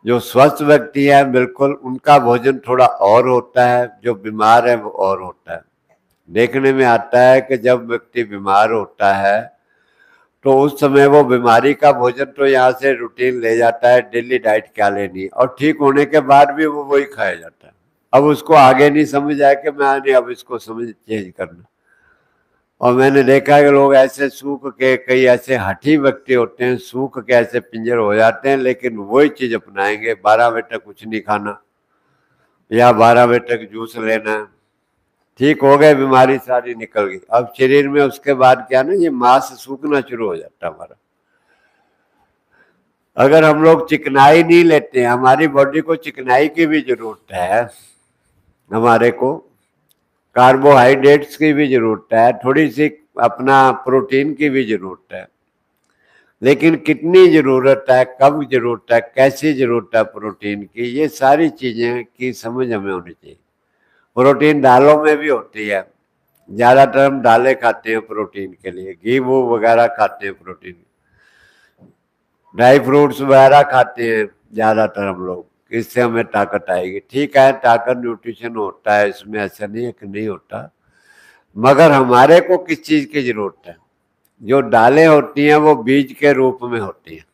जो स्वस्थ व्यक्ति है बिल्कुल उनका भोजन थोड़ा और होता है, जो बीमार है वो और होता है। देखने में आता है कि जब व्यक्ति बीमार होता है तो उस समय वो बीमारी का भोजन तो यहाँ से रूटीन ले जाता है, डेली डाइट क्या लेनी, और ठीक होने के बाद भी वो वही खाया जाता है। अब उसको आगे नहीं समझ आया कि मैंने अब इसको समझ चेंज करना। और मैंने देखा है कि लोग ऐसे सूख के, कई ऐसे हठी व्यक्ति होते हैं, सूख के ऐसे पिंजर हो जाते हैं, लेकिन वही चीज अपनाएंगे, 12 बजे तक कुछ नहीं खाना या 12 बजे तक जूस लेना, ठीक हो गए, बीमारी सारी निकल गई। अब शरीर में उसके बाद क्या ना, ये मांस सूखना शुरू हो जाता है हमारा। अगर हम लोग चिकनाई नहीं लेते हैं, हमारी बॉडी को चिकनाई की भी जरूरत है, हमारे को कार्बोहाइड्रेट्स की भी जरूरत है, थोड़ी सी अपना प्रोटीन की भी जरूरत है, लेकिन कितनी जरूरत है, कब जरूरत है, कैसी जरूरत है प्रोटीन की, ये सारी चीजें की समझ हमें होनी चाहिए। प्रोटीन दालों में भी होती है, ज्यादातर हम दालें खाते हैं प्रोटीन के लिए, घी वो वगैरह खाते हैं प्रोटीन, ड्राई फ्रूट्स वगैरह खाते हैं ज्यादातर हम लोग, इससे हमें ताकत आएगी। ठीक है, ताकत न्यूट्रिशन होता है, इसमें ऐसा नहीं है कि नहीं होता, मगर हमारे को किस चीज की जरूरत है। जो दालें होती हैं वो बीज के रूप में होती हैं,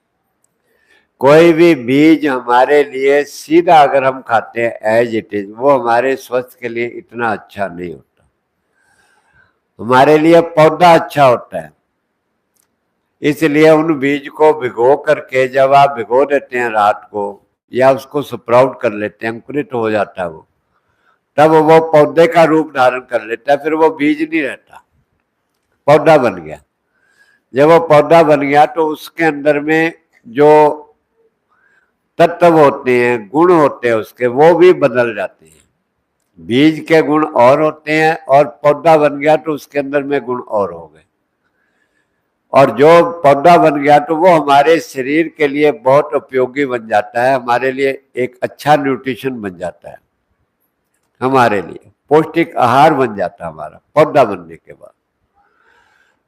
कोई भी बीज हमारे लिए सीधा अगर हम खाते हैं एज इट इज, वो हमारे स्वास्थ्य के लिए इतना अच्छा नहीं होता। हमारे लिए पौधा अच्छा होता है, इसलिए उन बीज को भिगो करके, जब आप भिगो देते हैं रात को या उसको स्प्राउट कर लेते हैं, अंकुरित हो जाता है वो, तब वो पौधे का रूप धारण कर लेता है, फिर वो बीज नहीं रहता, पौधा बन गया। जब वो पौधा बन गया तो उसके अंदर में जो तत्व होते हैं, गुण होते हैं उसके, वो भी बदल जाते हैं। बीज के गुण और होते हैं, और पौधा बन गया तो उसके अंदर में गुण और हो गए, और जो पौधा बन गया तो वो हमारे शरीर के लिए बहुत उपयोगी बन जाता है, हमारे लिए एक अच्छा न्यूट्रिशन बन जाता है, हमारे लिए पौष्टिक आहार बन जाता है हमारा पौधा बनने के बाद।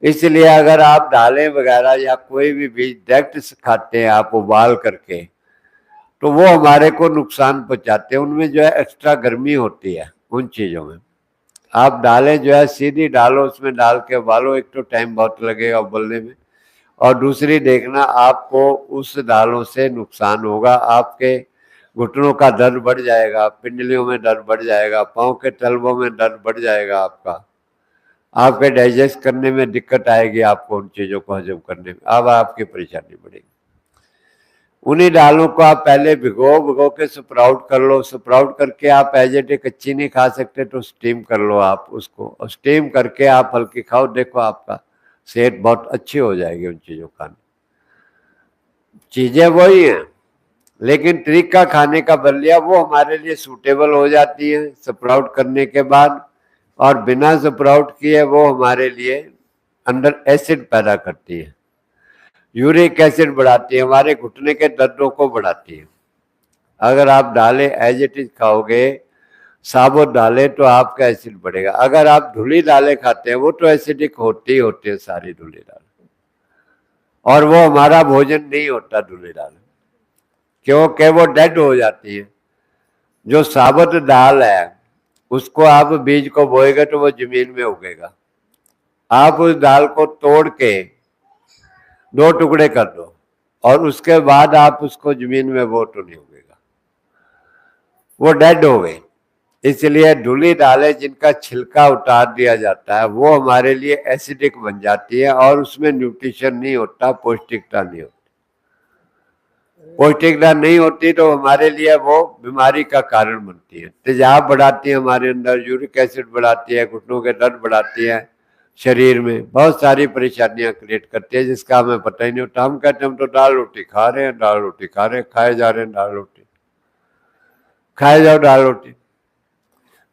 इसलिए अगर आप दालें वगैरह या कोई भी बीज डायरेक्ट खाते हैं आप उबाल करके, तो वो हमारे को नुकसान पहुंचाते हैं, उनमें जो है एक्स्ट्रा गर्मी होती है उन चीज़ों में। आप दालें जो है सीधी डालो, उसमें डाल के उबालो, एक तो टाइम बहुत लगेगा उबलने में, और दूसरी देखना आपको उस दालों से नुकसान होगा, आपके घुटनों का दर्द बढ़ जाएगा, पिंडलियों में दर्द बढ़ जाएगा, पाँव के तलवों में दर्द बढ़ जाएगा आपका, आपके डाइजेस्ट करने में दिक्कत आएगी, आपको उन चीज़ों को हजम करने में अब आपकी परेशानी बढ़ेगी। उन्हीं दालों को आप पहले भिगो के स्प्राउट कर लो, स्प्राउट करके आप एज इट कच्ची नहीं खा सकते तो स्टीम कर लो आप उसको, स्टीम करके आप हल्की खाओ, देखो आपका सेहत बहुत अच्छी हो जाएगी उन चीज़ों खाने। चीजें वही हैं, लेकिन ट्रिक का खाने का बदलिया वो हमारे लिए सूटेबल हो जाती है स्प्राउट करने के बाद, और बिना स्प्राउट किए वो हमारे लिए अंदर एसिड पैदा करती है, यूरिक एसिड बढ़ाती है, हमारे घुटने के दर्दों को बढ़ाती है। अगर आप दालें एज इट इज खाओगे, साबुत दालें, तो आपका एसिड बढ़ेगा। अगर आप धुली दालें खाते हैं, वो तो एसिडिक होती ही होती है सारी धुली दालें, और वो हमारा भोजन नहीं होता धुली दालें, क्योंकि वो डेड हो जाती है। जो साबुत दाल है उसको आप बीज को बोएगे तो वो जमीन में उगेगा। आप उस दाल को तोड़ के 2 टुकड़े कर दो और उसके बाद आप उसको जमीन में बो तो नहीं उगेगा, वो डेड हो गए। इसलिए धुली दालें जिनका छिलका उतार दिया जाता है वो हमारे लिए एसिडिक बन जाती है, और उसमें न्यूट्रिशन नहीं होता, पौष्टिकता नहीं होती। पौष्टिकता नहीं होती तो हमारे लिए वो बीमारी का कारण बनती है, तेजाब बढ़ाती है हमारे अंदर, यूरिक एसिड बढ़ाती है, घुटनों के दर्द बढ़ाती है, शरीर में बहुत सारी परेशानियां क्रिएट करती है, जिसका हमें पता ही नहीं होता। हम कहते हैं हम तो दाल रोटी खा रहे हैं, दाल रोटी खा रहे हैं, खाए जा रहे हैं दाल रोटी, खाए जाओ दाल रोटी।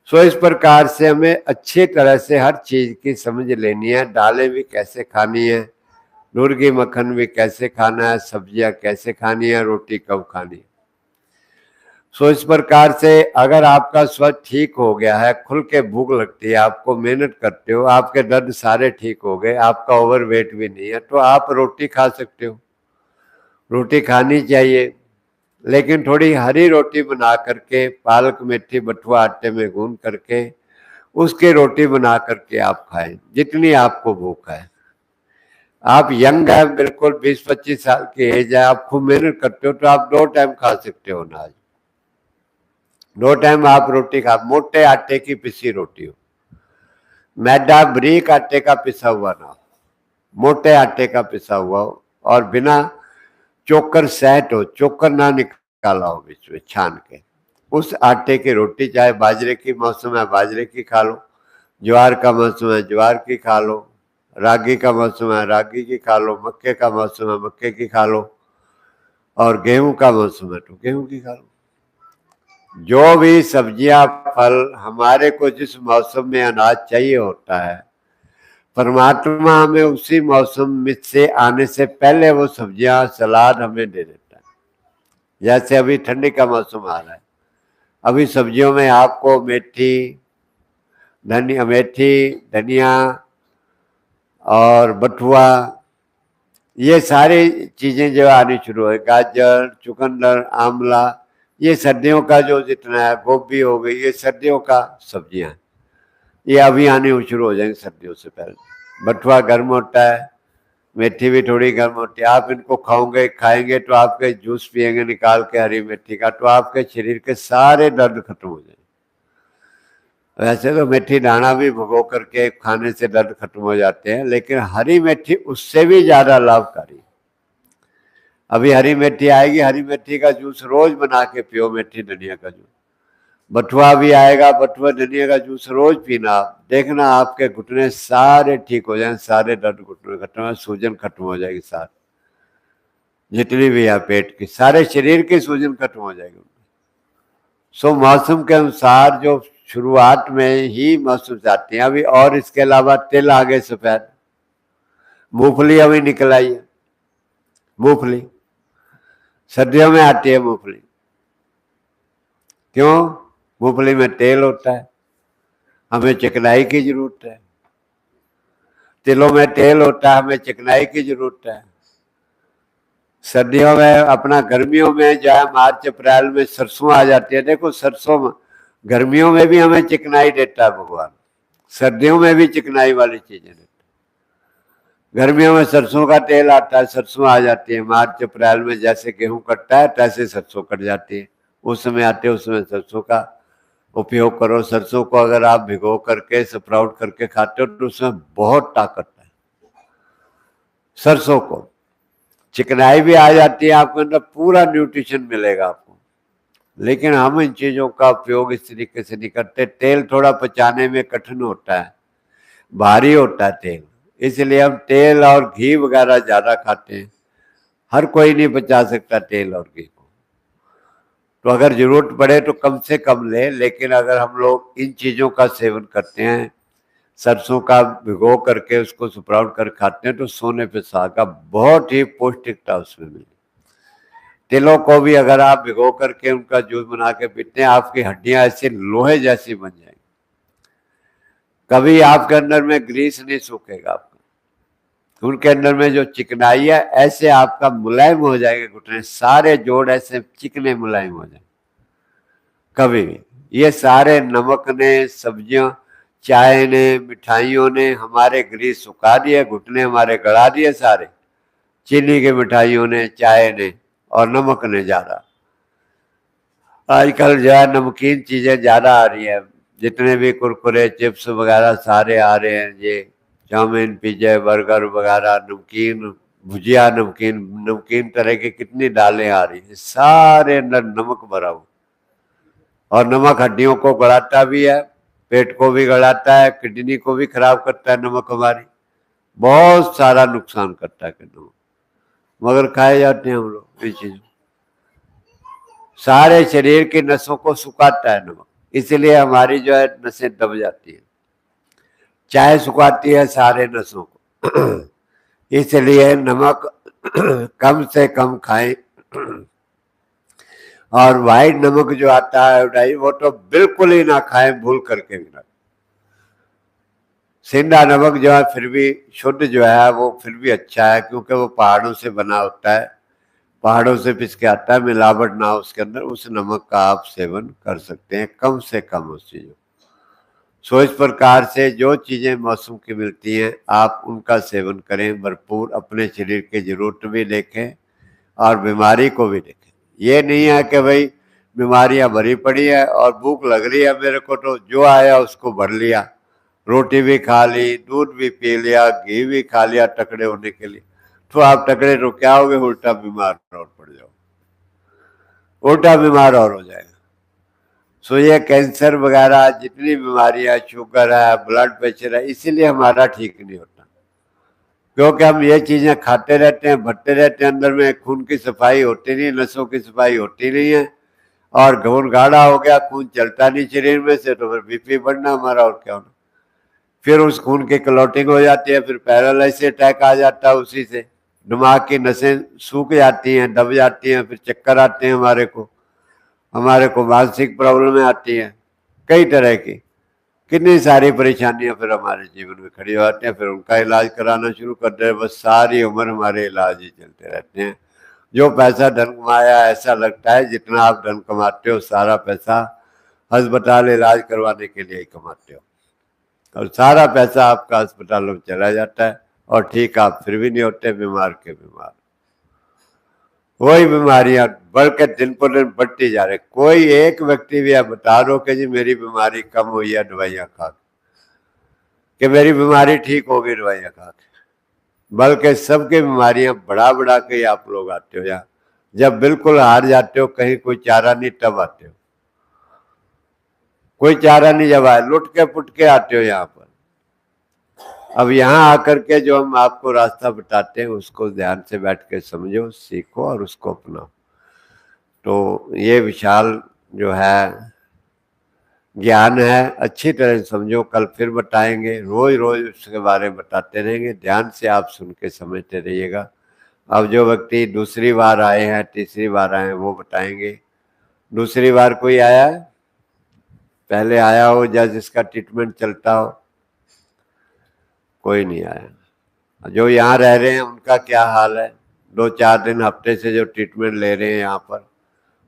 सो इस प्रकार से हमें अच्छी तरह से हर चीज की समझ लेनी है, दालें भी कैसे खानी है, मुर्गी मक्खन भी कैसे खाना है, सब्जियां कैसे खानी है, रोटी कब खानी है। सो इस प्रकार से अगर आपका स्वास्थ्य ठीक हो गया है, खुल के भूख लगती है, आपको मेहनत करते हो, आपके दर्द सारे ठीक हो गए, आपका ओवरवेट भी नहीं है, तो आप रोटी खा सकते हो। रोटी खानी चाहिए, लेकिन थोड़ी हरी रोटी बना करके, पालक मेथी बथुआ आटे में गूंद करके उसकी रोटी बना करके आप खाएं, जितनी आपको भूख है। आप यंग है, बिल्कुल 20-25 साल की एज है, आप खूब मेहनत करते हो, तो आप 2 टाइम खा सकते हो अनाज। 2 टाइम आप रोटी खा, मोटे आटे की पिसी रोटी हो, मैदा बारीक आटे का पिसा हुआ ना हो, मोटे आटे का पिसा हुआ हो, और बिना चोकर सेट हो, चोकर ना निकाला हो बीच में छान के, उस आटे की रोटी, चाहे बाजरे की मौसम है बाजरे की खा लो, ज्वार का मौसम है ज्वार की खा लो, रागी का मौसम है रागी की खा लो, मक्के का मौसम है मक्के की खा लो, और गेहूं का मौसम है तो गेहूं की खा लो। जो भी सब्जियां फल हमारे को जिस मौसम में अनाज चाहिए होता है, परमात्मा हमें उसी मौसम में से आने से पहले वो सब्जियां सलाद हमें दे देता है। जैसे अभी ठंडी का मौसम आ रहा है, अभी सब्जियों में आपको मेथी धनिया और बथुआ, ये सारी चीजें जो आनी शुरू है, गाजर, चुकंदर, आंवला, ये सर्दियों का जो जितना है, गोभी हो गई, ये सर्दियों का सब्जियां, ये अभी आने शुरू हो जाएंगे सर्दियों से पहले। बथुआ गर्म होता है, मेथी भी थोड़ी गर्म होती है, आप इनको खाएंगे तो आपके जूस पिएंगे निकाल के हरी मेथी का, तो आपके शरीर के सारे दर्द खत्म हो जाएंगे। वैसे तो मेथी दाना भी भिगो करके खाने से दर्द खत्म हो जाते हैं, लेकिन हरी मेथी उससे भी ज्यादा लाभकारी। अभी हरी मेथी आएगी, हरी मेथी का जूस रोज बना के पियो, मेथी धनिया का जूस। बथुआ भी आएगा, बथुआ धनिया का जूस रोज पीना, आप देखना आपके घुटने सारे ठीक हो जाएंगे, सारे दर्द घुटने खत्म हो, सूजन खत्म हो जाएगी, सारी जितनी भी है पेट की, सारे शरीर की सूजन खत्म हो जाएगी। सो मौसम के अनुसार जो शुरुआत में ही मौसम आती है अभी, और इसके अलावा तिल आ गए सफेद, मूंगफली अभी निकल आई है, मूंगफली सर्दियों में आती है मूंगफली, क्यों? मूंगफली में तेल होता है, हमें चिकनाई की जरूरत है, तिलों में तेल होता है, हमें चिकनाई की जरूरत है। सर्दियों में अपना, गर्मियों में जो है मार्च अप्रैल में सरसों आ जाती है, देखो सरसों गर्मियों में भी हमें चिकनाई देता है भगवान, सर्दियों में भी चिकनाई वाली चीजें देता है। गर्मियों में सरसों का तेल आता है, सरसों आ जाती है मार्च अप्रैल में, जैसे गेहूं कटता है तैसे सरसों कट जाती है, उस समय आते हैं, उसमें सरसों का उपयोग करो। सरसों को अगर आप भिगो करके स्प्राउट करके खाते हो तो उसमें बहुत ताकत है। सरसों को चिकनाई भी आ जाती है, आपके अंदर पूरा न्यूट्रिशन मिलेगा आपको, लेकिन हम इन चीजों का उपयोग इस तरीके से नहीं करते। तेल थोड़ा पचाने में कठिन होता है, भारी होता है तेल, इसलिए हम तेल और घी वगैरह ज्यादा खाते हैं, हर कोई नहीं बचा सकता तेल और घी को। तो अगर जरूरत पड़े तो कम से कम ले, लेकिन अगर हम लोग इन चीजों का सेवन करते हैं, सरसों का भिगो करके उसको स्प्राउट कर खाते हैं, तो सोने पे सुहागा, बहुत ही पौष्टिकता उसमें मिली। तिलों को भी अगर आप भिगो करके उनका जूस बना के पीते हैं, आपकी हड्डियां ऐसे लोहे जैसी बन जाएंगी, कभी आपके अंदर में ग्रीस नहीं सूखेगा आपका। उनके अंदर में जो चिकनाई है, ऐसे आपका मुलायम हो जाएगा, घुटने सारे जोड़ ऐसे चिकने मुलायम हो जाएंगे कभी भी। ये सारे नमक ने, सब्जियों, चाय ने, मिठाइयों ने हमारे ग्रीस सुखा दिए, घुटने हमारे गड़ा दिए सारे, चीनी की मिठाइयों ने, चाय ने और नमक ने ज्यादा। आजकल जो है नमकीन चीजें ज्यादा आ रही है, जितने भी कुरकुरे, चिप्स वगैरह सारे आ रहे हैं, ये चाउमीन, पिज्जे, बर्गर वगैरह, नमकीन, भुजिया, नमकीन, नमकीन तरह की कितनी दालें आ रही है, सारे अंदर नमक भरा हुआ। और नमक हड्डियों को गड़ाता भी है, पेट को भी गड़ाता है, किडनी को भी खराब करता है नमक हमारी, बहुत सारा नुकसान करता है नमक, मगर खाए जाते हैं हम लोग ये चीज। सारे शरीर की नसों को सुखाता है नमक, इसलिए हमारी जो है नसें दब जाती है। चाय सुखाती है सारे नसों को इसलिए नमक कम से कम खाएं। और व्हाइट नमक जो आता है वो तो बिल्कुल ही ना खाएं, भूल करके भी ना। सिंधा नमक जो है फिर भी शुद्ध जो है वो फिर भी अच्छा है, क्योंकि वो पहाड़ों से बना होता है, पहाड़ों से पिस के आता है, मिलावट ना हो उसके अंदर, उस नमक का आप सेवन कर सकते हैं कम से कम उस चीजों। सो इस प्रकार से जो चीजें मौसम की मिलती हैं आप उनका सेवन करें भरपूर, अपने शरीर की जरूरत भी देखें और बीमारी को भी देखें। ये नहीं है कि भाई बीमारियां भरी पड़ी है और भूख लग रही है मेरे को, तो जो आया उसको भर लिया, रोटी भी खा ली, दूध भी पी लिया, घी भी खा लिया तकड़े होने के लिए, तो आप तकड़े तो क्या होगे, उल्टा बीमार और पड़ जाओ, उल्टा बीमार और हो जाएगा। सो ये कैंसर वगैरह जितनी बीमारियां, शुगर है, ब्लड प्रेशर है, इसीलिए हमारा ठीक नहीं होता, क्योंकि हम ये चीजें खाते रहते हैं, भरते रहते हैं, अंदर में खून की सफाई होती नहीं, नसों की सफाई होती नहीं है, और खून गाढ़ा हो गया, खून चलता नहीं शरीर में से, तो फिर बीपी बढ़ना हमारा और क्या होना, फिर उस खून की क्लॉटिंग हो जाती है, फिर पैरालाइसिस अटैक आ जाता है, उसी से दिमाग की नसें सूख जाती हैं, दब जाती हैं, फिर चक्कर आते हैं हमारे को मानसिक प्रॉब्लम आती हैं, कई तरह की कितनी सारी परेशानियां फिर हमारे जीवन में खड़ी हो जाती हैं, फिर उनका इलाज कराना शुरू करते हैं, बस सारी उम्र हमारे इलाज ही चलते रहते हैं। जो पैसा धन कमाया, ऐसा लगता है जितना आप धन कमाते हो सारा पैसा अस्पताल इलाज करवाने के लिए ही कमाते हो, और सारा पैसा आपका अस्पतालों में चला जाता है, और ठीक आप फिर भी नहीं होते, बीमार के बीमार। वही बीमारियां बढ़ के दिन पर दिन बढ़ती जा रही। कोई एक व्यक्ति भी आप बता दो कि जी मेरी बीमारी कम हुई है दवाइयां खा के, कि मेरी बीमारी ठीक हो गई दवाइयां खा के, बल्कि सबकी बीमारियां बढ़ा बढ़ा के आप लोग आते हो यहाँ, जब बिल्कुल हार जाते हो, कहीं कोई चारा नहीं तब आते हो, कोई चारा नहीं जब आए, लुट के पुट के आते हो यहाँ पर। अब यहाँ आकर के जो हम आपको रास्ता बताते हैं उसको ध्यान से बैठ के समझो, सीखो और उसको अपनाओ। तो ये विशाल जो है ज्ञान है, अच्छी तरह से समझो, कल फिर बताएंगे, रोज रोज उसके बारे में बताते रहेंगे, ध्यान से आप सुन के समझते रहिएगा। अब जो व्यक्ति दूसरी बार आए हैं, तीसरी बार आए हैं, वो बताएंगे। दूसरी बार कोई आया है, पहले आया हो या जिसका ट्रीटमेंट चलता हो? कोई नहीं आया। जो यहाँ रह रहे हैं उनका क्या हाल है? 2-4 दिन, हफ्ते से जो ट्रीटमेंट ले रहे हैं यहाँ पर,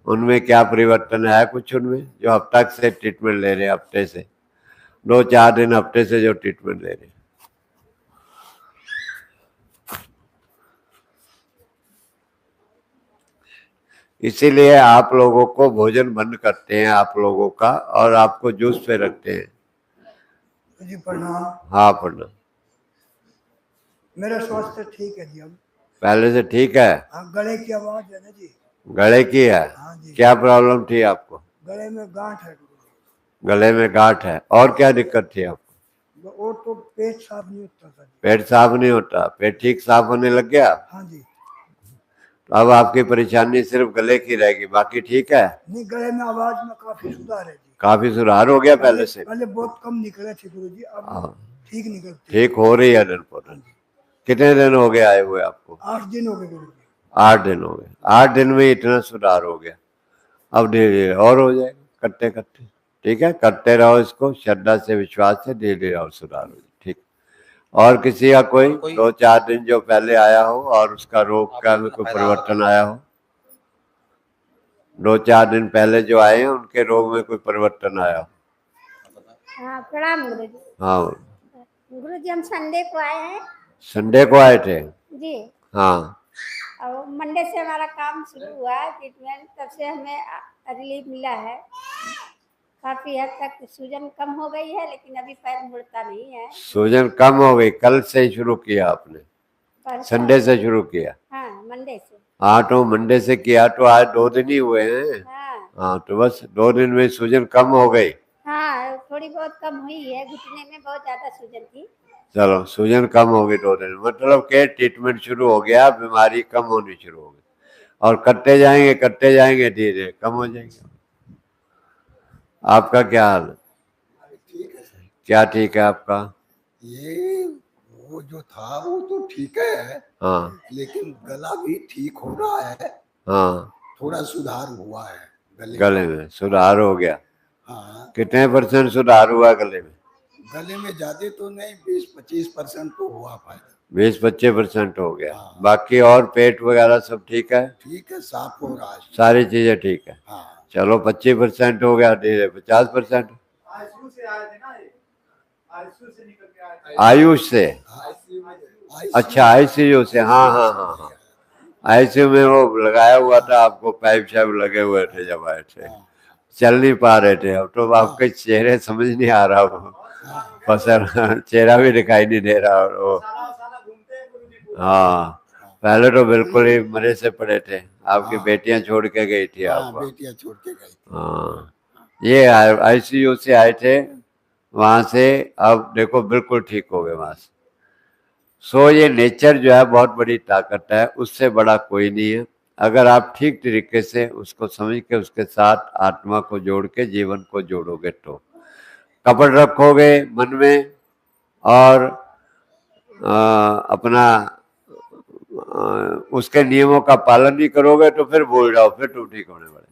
उनमें क्या परिवर्तन है? कुछ उनमें जो हफ्ता से ट्रीटमेंट ले रहे हैं, हफ्ते से 2-4 दिन, हफ्ते से जो ट्रीटमेंट ले रहे हैं, इसीलिए आप लोगों को भोजन बंद करते हैं आप लोगों का, और आपको जूस पे रखते हैं। जी प्रणाम। हाँ प्रणाम। मेरा स्वास्थ्य ठीक है जी, अब पहले से ठीक है? हाँ, गले की आवाज है ना जी। गले की है? हाँ जी। क्या प्रॉब्लम थी आपको? गले में गांठ है। गले में गांठ है, और क्या दिक्कत थी आपको? और तो पेट साफ नहीं होता था। पेट साफ नहीं होता? पेट ठीक साफ होने लग गया? हाँ जी। अब आपकी परेशानी सिर्फ गले की रहेगी, बाकी ठीक है? नहीं, गले में आवाज में काफी सुधार है जी। काफी सुधार हो गया पहले से? पहले बहुत कम निकले थे गुरु जी, अब हाँ, ठीक निकलती है। ठीक हो रही है दिन पर दिन। कितने दिन हो गए आए हुए आपको? 8 दिन हो गए गुरु जी। 8 दिन हो गए। 8 दिन में इतना सुधार हो गया, अब धीरे धीरे और हो जाएगा करते करते। ठीक है, करते रहो इसको श्रद्धा से, विश्वास से, धीरे धीरे और सुधार हो जाए। ठीक। और किसी का कोई 2-4 दिन जो पहले आया हो और उसका रोग का में कोई परिवर्तन आया हो? 2-4 दिन पहले जो आए हैं उनके रोग में कोई परिवर्तन आया हो? हाँ, प्रणाम गुरु जी। हाँ, गुरु जी, हम संडे को आए हैं संडे को आए थे? जी। हाँ, और मंडे से हमारा काम शुरू हुआ है ट्रीटमेंट, तब से हमें रिलीफ मिला है। काफी हद तक सूजन कम हो गई है, लेकिन अभी पैर मुड़ता नहीं है। सूजन कम हो गई? कल से ही शुरू किया आपने? संडे से शुरू किया? हाँ, मंडे से। हाँ, तो मंडे से किया तो आज 2 दिन ही हुए हैं। हाँ, तो बस 2 दिन में सूजन कम हो गई? हाँ, थोड़ी बहुत कम हुई है, घुटने में बहुत ज्यादा सूजन थी। चलो, सूजन कम हो गई 2 दिन, मतलब के ट्रीटमेंट शुरू हो गया, बीमारी कम होनी शुरू हो गई, और करते जाएंगे धीरे धीरे कम हो जाएंगे। आपका क्या हाल है? ठीक है सर। क्या ठीक है आपका? ये वो जो था वो तो ठीक है, हाँ, लेकिन गला भी ठीक हो रहा है। हाँ, थोड़ा सुधार हुआ है गले में सुधार हो गया? हाँ, कितने % सुधार हुआ गले में? गले में ज्यादा तो नहीं, 20-25% तो हुआ फायदा। 20-25% हो गया। हाँ। बाकी और पेट वगैरह सब ठीक है? ठीक है, साफ हो रहा है। सारी चीजें ठीक है? हाँ। चलो, 25% हो गया, धीरे 50%। आईसीयू से आए थे ना, ये आईसीयू से निकल के आए थे। आयुष से? अच्छा, आईसीयू से। हाँ हाँ हाँ हाँ, आईसीयू में वो लगाया हुआ था आपको, पाइप शाइप लगे हुए थे जब आए थे, चल नहीं पा रहे थे। अब तो आपके चेहरे समझ नहीं आ रहा, वो फसल चेहरा भी दिखाई नहीं दे रहा। और वो हाँ, पहले तो बिल्कुल ही मरे से पड़े थे। आपकी बेटियां छोड़ के गई थी आपको? बेटियां छोड़ के गई थी। हाँ, ये आईसीयू से आए थे वहां से, अब देखो बिल्कुल ठीक हो गए वहां से। सो ये नेचर जो है बहुत बड़ी ताकत है, उससे बड़ा कोई नहीं है। अगर आप ठीक तरीके से उसको समझ के उसके साथ आत्मा को जोड़ के जीवन को जोड़ोगे तो कपड़ रखोगे मन में, और अपना उसके नियमों का पालन नहीं करोगे तो फिर भूल जाओ, फिर तुम ठीक होने वाले।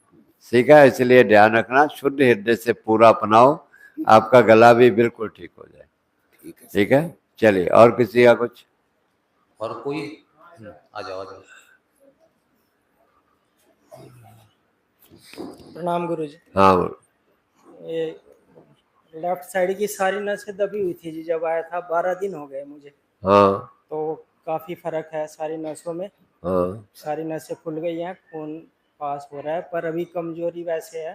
ठीक है, इसलिए ध्यान रखना, शुद्ध हृदय से पूरा अपनाओ, आपका गला भी बिल्कुल ठीक हो जाए। ठीक है, चलिए। और किसी का कुछ? और कोई? आ जाओ आ जाओ। प्रणाम गुरु जी। हाँ, बोलो। ये लेफ्ट साइड की सारी नसें दबी हुई थी जी, जब आया था 12 दिन हो गए मुझे, हाँ, तो काफ़ी फर्क है सारी नसों में। हाँ, सारी नसें खुल गई हैं, खून पास हो रहा है, पर अभी कमजोरी वैसे है,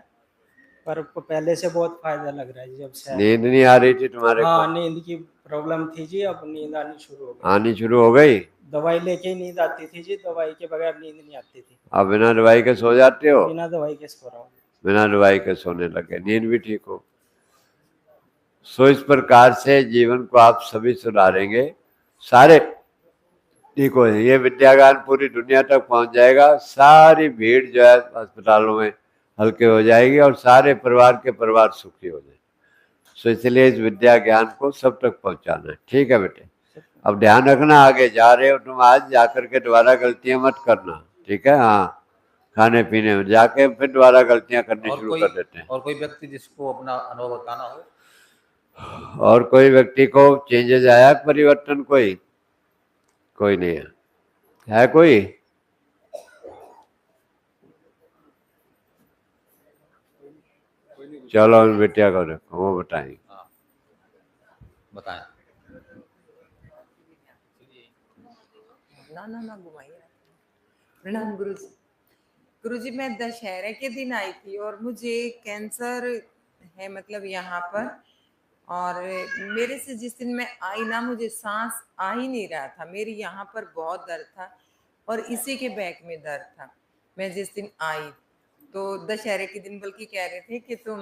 पर पहले से बहुत फायदा लग रहा है जी जब से आया। नींद नहीं आ रही थी तुम्हारे हाँ, को? नींद की प्रॉब्लम थी जी, अब नींद आनी शुरू हो गई। आनी शुरू हो गई? दवाई लेके ही नींद आती थी जी, दवाई के बगैर नींद नहीं आती थी। अब बिना दवाई के सो जाते हो? बिना दवाई के सो रहा हूँ। बिना दवाई के सोने लगे, नींद भी ठीक हो। सो इस प्रकार से जीवन को आप सभी सुधारेंगे, सारे ठीक हो। ये विद्या ज्ञान पूरी दुनिया तक पहुंच जाएगा, सारी भीड़ जो है अस्पतालों में हल्के हो जाएगी, और सारे परिवार के परिवार सुखी हो जाएंगे। सो इसलिए इस विद्या ज्ञान को सब तक पहुंचाना है। ठीक है बेटे, अब ध्यान रखना, आगे जा रहे हो तुम, आज जाकर के दोबारा गलतियां मत करना। ठीक है? हाँ, खाने पीने में जाके फिर दोबारा गलतियां करनी शुरू कर देते हैं। और कोई व्यक्ति जिसको अपना अनुभव बताना हो? और कोई व्यक्ति को चेंजेस आया, परिवर्तन? कोई नहीं है कोई? चलो उन बिटिया को देखो, वो बताएंगे। हाँ, बताएं। ना ना ना घुमाइए। प्रणाम गुरु जी। गुरु जी, मैं दशहरे के दिन आई थी और मुझे कैंसर है, मतलब यहाँ पर, और मेरे से जिस दिन मैं आई ना, मुझे सांस आ ही नहीं रहा था, मेरी यहाँ पर बहुत दर्द था और इसी के बैक में दर्द था। मैं जिस दिन आई तो दशहरे के दिन बल्कि कह रहे थे कि तुम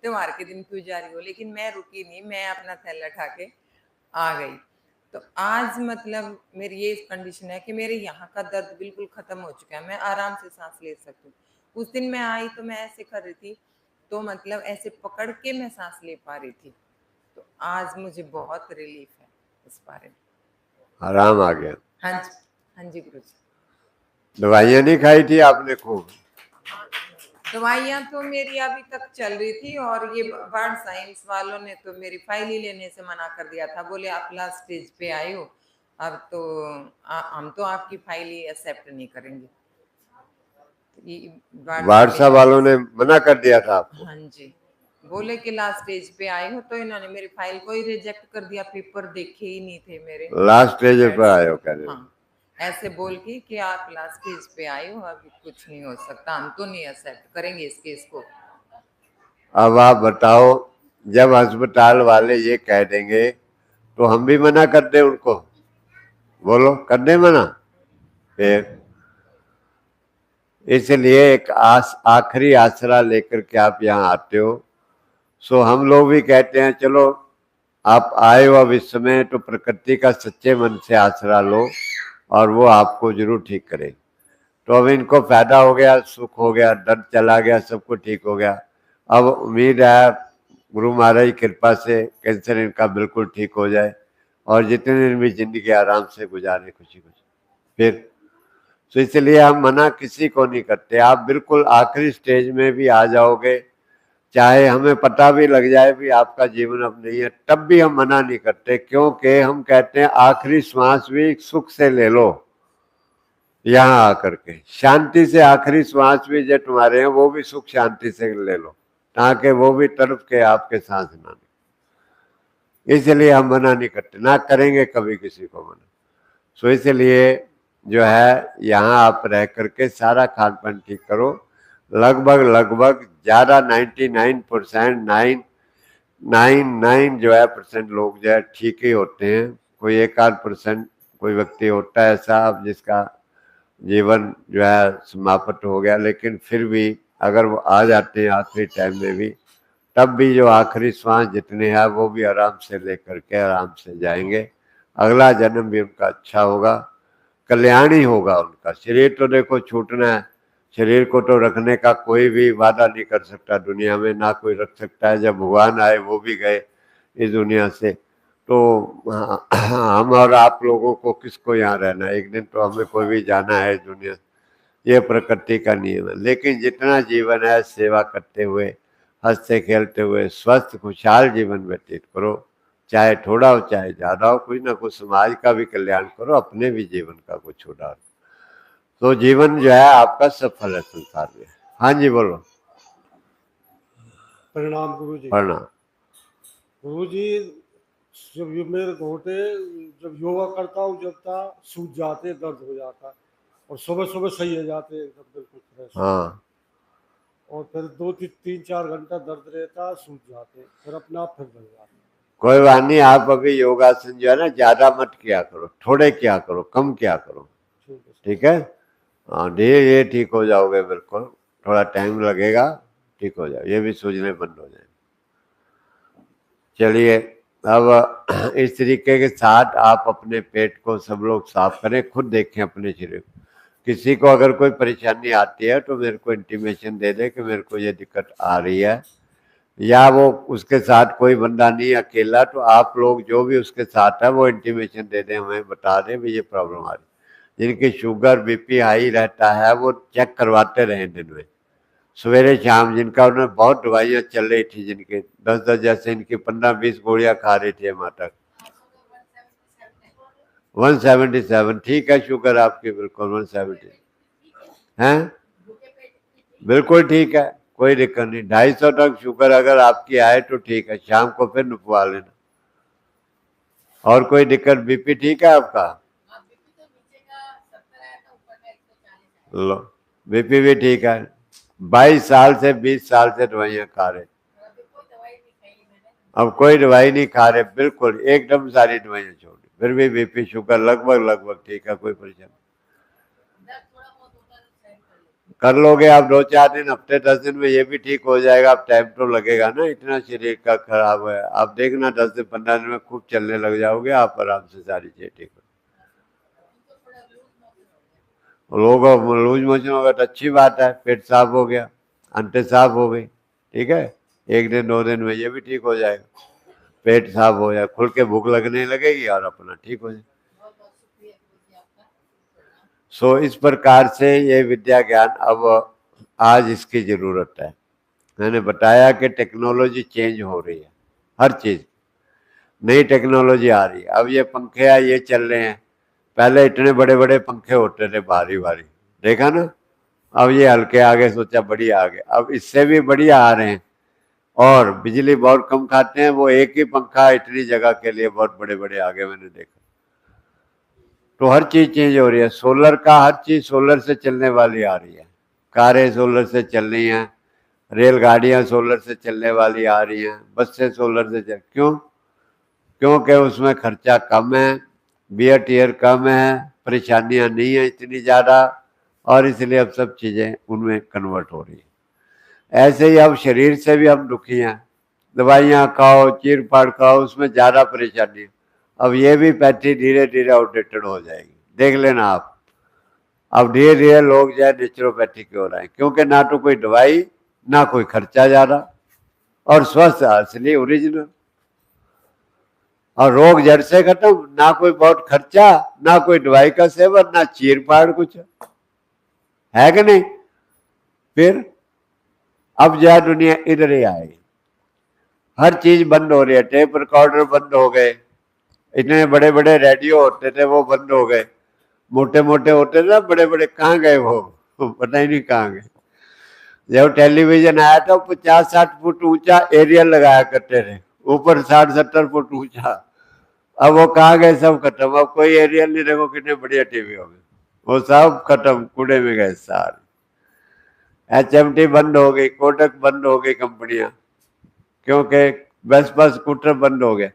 त्योहार के दिन क्यों जा रही हो, लेकिन मैं रुकी नहीं, मैं अपना थैला उठा के आ गई। तो आज मतलब मेरी ये कंडीशन है कि मेरे यहाँ का दर्द बिल्कुल खत्म हो चुका है, मैं आराम से सांस ले सकती हूँ। उस दिन मैं आई तो मैं ऐसे कर रही थी, तो मतलब ऐसे पकड़ के मैं सांस ले पा रही थी। तो आज मुझे बहुत रिलीफ है इस बारे में। आराम आ गया। हाँ जी, हाँ जी गुरु जी। दवाइयाँ नहीं खाई थी आपने खूब? दवाइयाँ तो मेरी अभी तक चल रही थी, और ये बर्ड साइंस वालों ने तो मेरी फाइल ही लेने से मना कर दिया था। बोले आप लास्ट स्टेज पे आए हो, अब तो हम तो आपकी फाइल ही एक्सेप्ट नहीं करेंगे। वारसा वालों ने मना कर दिया था आपको? हाँ जी, बोले कि लास्ट स्टेज पे आए हो, तो इन्होंने मेरी फाइल को ही रिजेक्ट कर दिया, पेपर देखे ही नहीं थे मेरे। लास्ट स्टेज पर आए हो कह रहे? हाँ, ऐसे बोल के कि आप लास्ट स्टेज पे आए हो, अभी कुछ नहीं हो सकता, हम तो नहीं एक्सेप्ट करेंगे इस केस को। अब आप बताओ, जब अस्पताल वाले ये कह देंगे तो हम भी मना कर दे उनको? बोलो, कर दे मना? फिर इसलिए एक आखिरी आसरा लेकर के आप यहाँ आते हो। सो हम लोग भी कहते हैं चलो आप आए हो अब इस समय, तो प्रकृति का सच्चे मन से आसरा लो और वो आपको जरूर ठीक करेगी। तो अब इनको फायदा हो गया, सुख हो गया, दर्द चला गया, सब कुछ ठीक हो गया। अब उम्मीद है गुरु महाराज की कृपा से कैंसर इनका बिल्कुल ठीक हो जाए और जितने दिन भी जिंदगी आराम से गुजारे खुशी खुशी। फिर तो इसलिए हम मना किसी को नहीं करते। आप बिल्कुल आखिरी स्टेज में भी आ जाओगे, चाहे हमें पता भी लग जाए भी आपका जीवन अब नहीं है, तब भी हम मना नहीं करते, क्योंकि हम कहते हैं आखिरी श्वास भी सुख से ले लो। यहाँ आकर के शांति से आखिरी श्वास भी जो तुम्हारे हैं वो भी सुख शांति से ले लो, ताकि वो भी तड़प के आपके सांस ना ले। इसलिए हम मना नहीं करते, ना करेंगे कभी किसी को मना। सो इसलिए जो है यहाँ आप रह करके सारा खान पान ठीक करो। लगभग ज़्यादा 99% 999 जो है % लोग जो है ठीक ही होते हैं। कोई 1-8% कोई व्यक्ति होता है ऐसा जिसका जीवन जो है समाप्त हो गया, लेकिन फिर भी अगर वो आ जाते हैं आखिरी टाइम में भी, तब भी जो आखिरी श्वास जितने हैं वो भी आराम से लेकर के आराम से जाएंगे। अगला जन्म भी उनका अच्छा होगा, कल्याण ही होगा उनका। शरीर तो देखो छूटना है, शरीर को तो रखने का कोई भी वादा नहीं कर सकता दुनिया में, ना कोई रख सकता है। जब भगवान आए वो भी गए इस दुनिया से, तो हम और आप लोगों को किसको यहाँ रहना है? एक दिन तो हमें कोई भी जाना है इस दुनिया, ये प्रकृति का नियम है। लेकिन जितना जीवन है सेवा करते हुए, हंसते खेलते हुए, स्वस्थ खुशहाल जीवन व्यतीत करो, चाहे थोड़ा हो चाहे ज्यादा हो। कुछ ना कुछ समाज का भी कल्याण करो, अपने भी जीवन का कुछ छोड़ा, तो जीवन जो है आपका सफल है संसार में। हाँ जी बोलो। प्रणाम गुरु जी। प्रणाम। गुरु जी, जब ये मेरे घोटे जब योगा करता हूँ जब तक सूज जाते, दर्द हो जाता, और सुबह सुबह सही हो जाते एकदम बिल्कुल फ्रेश। हाँ, और फिर 2-3-4 घंटा दर्द रहता, सूज जाते, फिर अपने आप फिर बढ़ जाते। कोई बात नहीं। आप अभी योगासन जो है ना ज्यादा मत किया करो, थोड़े किया करो, कम किया करो, ठीक है? हाँ, धीरे धीरे ठीक हो जाओगे, बिल्कुल थोड़ा टाइम लगेगा, ठीक हो जाए, ये भी सूझने बंद हो जाए। चलिए, अब इस तरीके के साथ आप अपने पेट को सब लोग साफ करें, खुद देखें अपने शरीर को। किसी को अगर कोई परेशानी आती है तो मेरे को इंटीमेशन दे दे कि मेरे को ये दिक्कत आ रही है, या वो उसके साथ कोई बंदा नहीं अकेला, तो आप लोग जो भी उसके साथ है वो इंटीमेशन दे दें, हमें बता दें भी ये प्रॉब्लम आ रही। जिनकी शुगर बीपी हाई रहता है वो चेक करवाते रहे दिन में, सवेरे शाम। जिनका उन्हें बहुत दवाइयाँ चल रही थी, जिनके 10-10 जैसे इनकी 15-20 गोलियां खा रही थी माता। 177 ठीक है शुगर आपकी, बिल्कुल 170 है, बिल्कुल ठीक है, कोई दिक्कत नहीं। 250 तक शुगर अगर आपकी आए तो ठीक है, शाम को फिर नुपवा लेना। और कोई दिक्कत? बीपी ठीक है आपका? लो, बीपी भी ठीक है। 22 साल से 20 साल से दवाइयाँ खा रहे, अब कोई दवाई नहीं खा रहे, बिल्कुल एकदम सारी दवाइयाँ छोड़ दी, फिर भी बीपी शुगर लगभग ठीक है, कोई परेशानी। कर लोगे आप 2-4 दिन, हफ्ते 10 दिन में ये भी ठीक हो जाएगा। अब टाइम तो लगेगा ना, इतना शरीर का खराब है। आप देखना 10 से 15 दिन में खूब चलने लग जाओगे आप, आराम से सारी चीजें ठीक हो। लोग लूज मोशन होगा तो अच्छी बात है, पेट साफ हो गया, अंते साफ हो गई, ठीक है। 1 दिन 2 दिन में ये भी ठीक हो जाएगा, पेट साफ हो जाए, खुल के भूख लगने लगेगी और अपना ठीक हो जाए। सो इस प्रकार से ये विद्या ज्ञान अब आज इसकी जरूरत है। मैंने बताया कि टेक्नोलॉजी चेंज हो रही है, हर चीज नई टेक्नोलॉजी आ रही है। अब ये पंखे ये चल रहे हैं, पहले इतने बड़े बड़े पंखे होते थे, भारी भारी, देखा ना। अब ये हल्के आ गए, सोचा बड़ी आ गए, अब इससे भी बढ़िया आ रहे हैं और बिजली बहुत कम खाते हैं। वो एक ही पंखा इतनी जगह के लिए बहुत बड़े बड़े आ गए, मैंने देखा। तो हर चीज चेंज हो रही है। सोलर का हर चीज सोलर से चलने वाली आ रही है, कारें सोलर से चल रही हैं, रेलगाड़ियां सोलर से चलने वाली आ रही हैं, बसें सोलर से चल। क्यों? क्योंकि उसमें खर्चा कम है, बियर टीयर कम है, परेशानियां नहीं है इतनी ज़्यादा, और इसलिए अब सब चीज़ें उनमें कन्वर्ट हो रही है। ऐसे ही अब शरीर से भी हम दुखी हैं, दवाइयाँ खाओ, चीर फाड़ खाओ, उसमें ज़्यादा परेशानी है। अब ये भी पैथी धीरे धीरे आउटडेटेड हो जाएगी, देख लेना आप। अब धीरे धीरे लोग जो है नेचुरोपैथी की ओर आए, क्योंकि ना तो कोई दवाई, ना कोई खर्चा ज़्यादा, और स्वस्थ असली ओरिजिनल, और रोग जड़ से खत्म, ना कोई बहुत खर्चा, ना कोई दवाई का सेवन, ना चीर फाड़, कुछ है कि नहीं। फिर अब जो है दुनिया इधर ही आएगी, हर चीज बंद हो रही है। टेप रिकॉर्डर बंद हो गए, इतने बड़े बड़े रेडियो होते थे वो बंद हो गए, मोटे मोटे होते थे ना बड़े बड़े, कहाँ गए वो पता ही नहीं कहाँ गए। जब टेलीविजन आया था 50-60 फुट ऊंचा एरियल लगाया करते थे, ऊपर 60-70 फुट ऊंचा, अब वो कहाँ गए, सब खत्म। अब कोई एरियल नहीं, देखो कितने बढ़िया टीवी हो गए, वो सब खत्म, कूड़े में गए सारे। HMT बंद हो गई, कोटक बंद हो गई कंपनियां, क्योंकि वेस्पा स्कूटर बंद हो गए।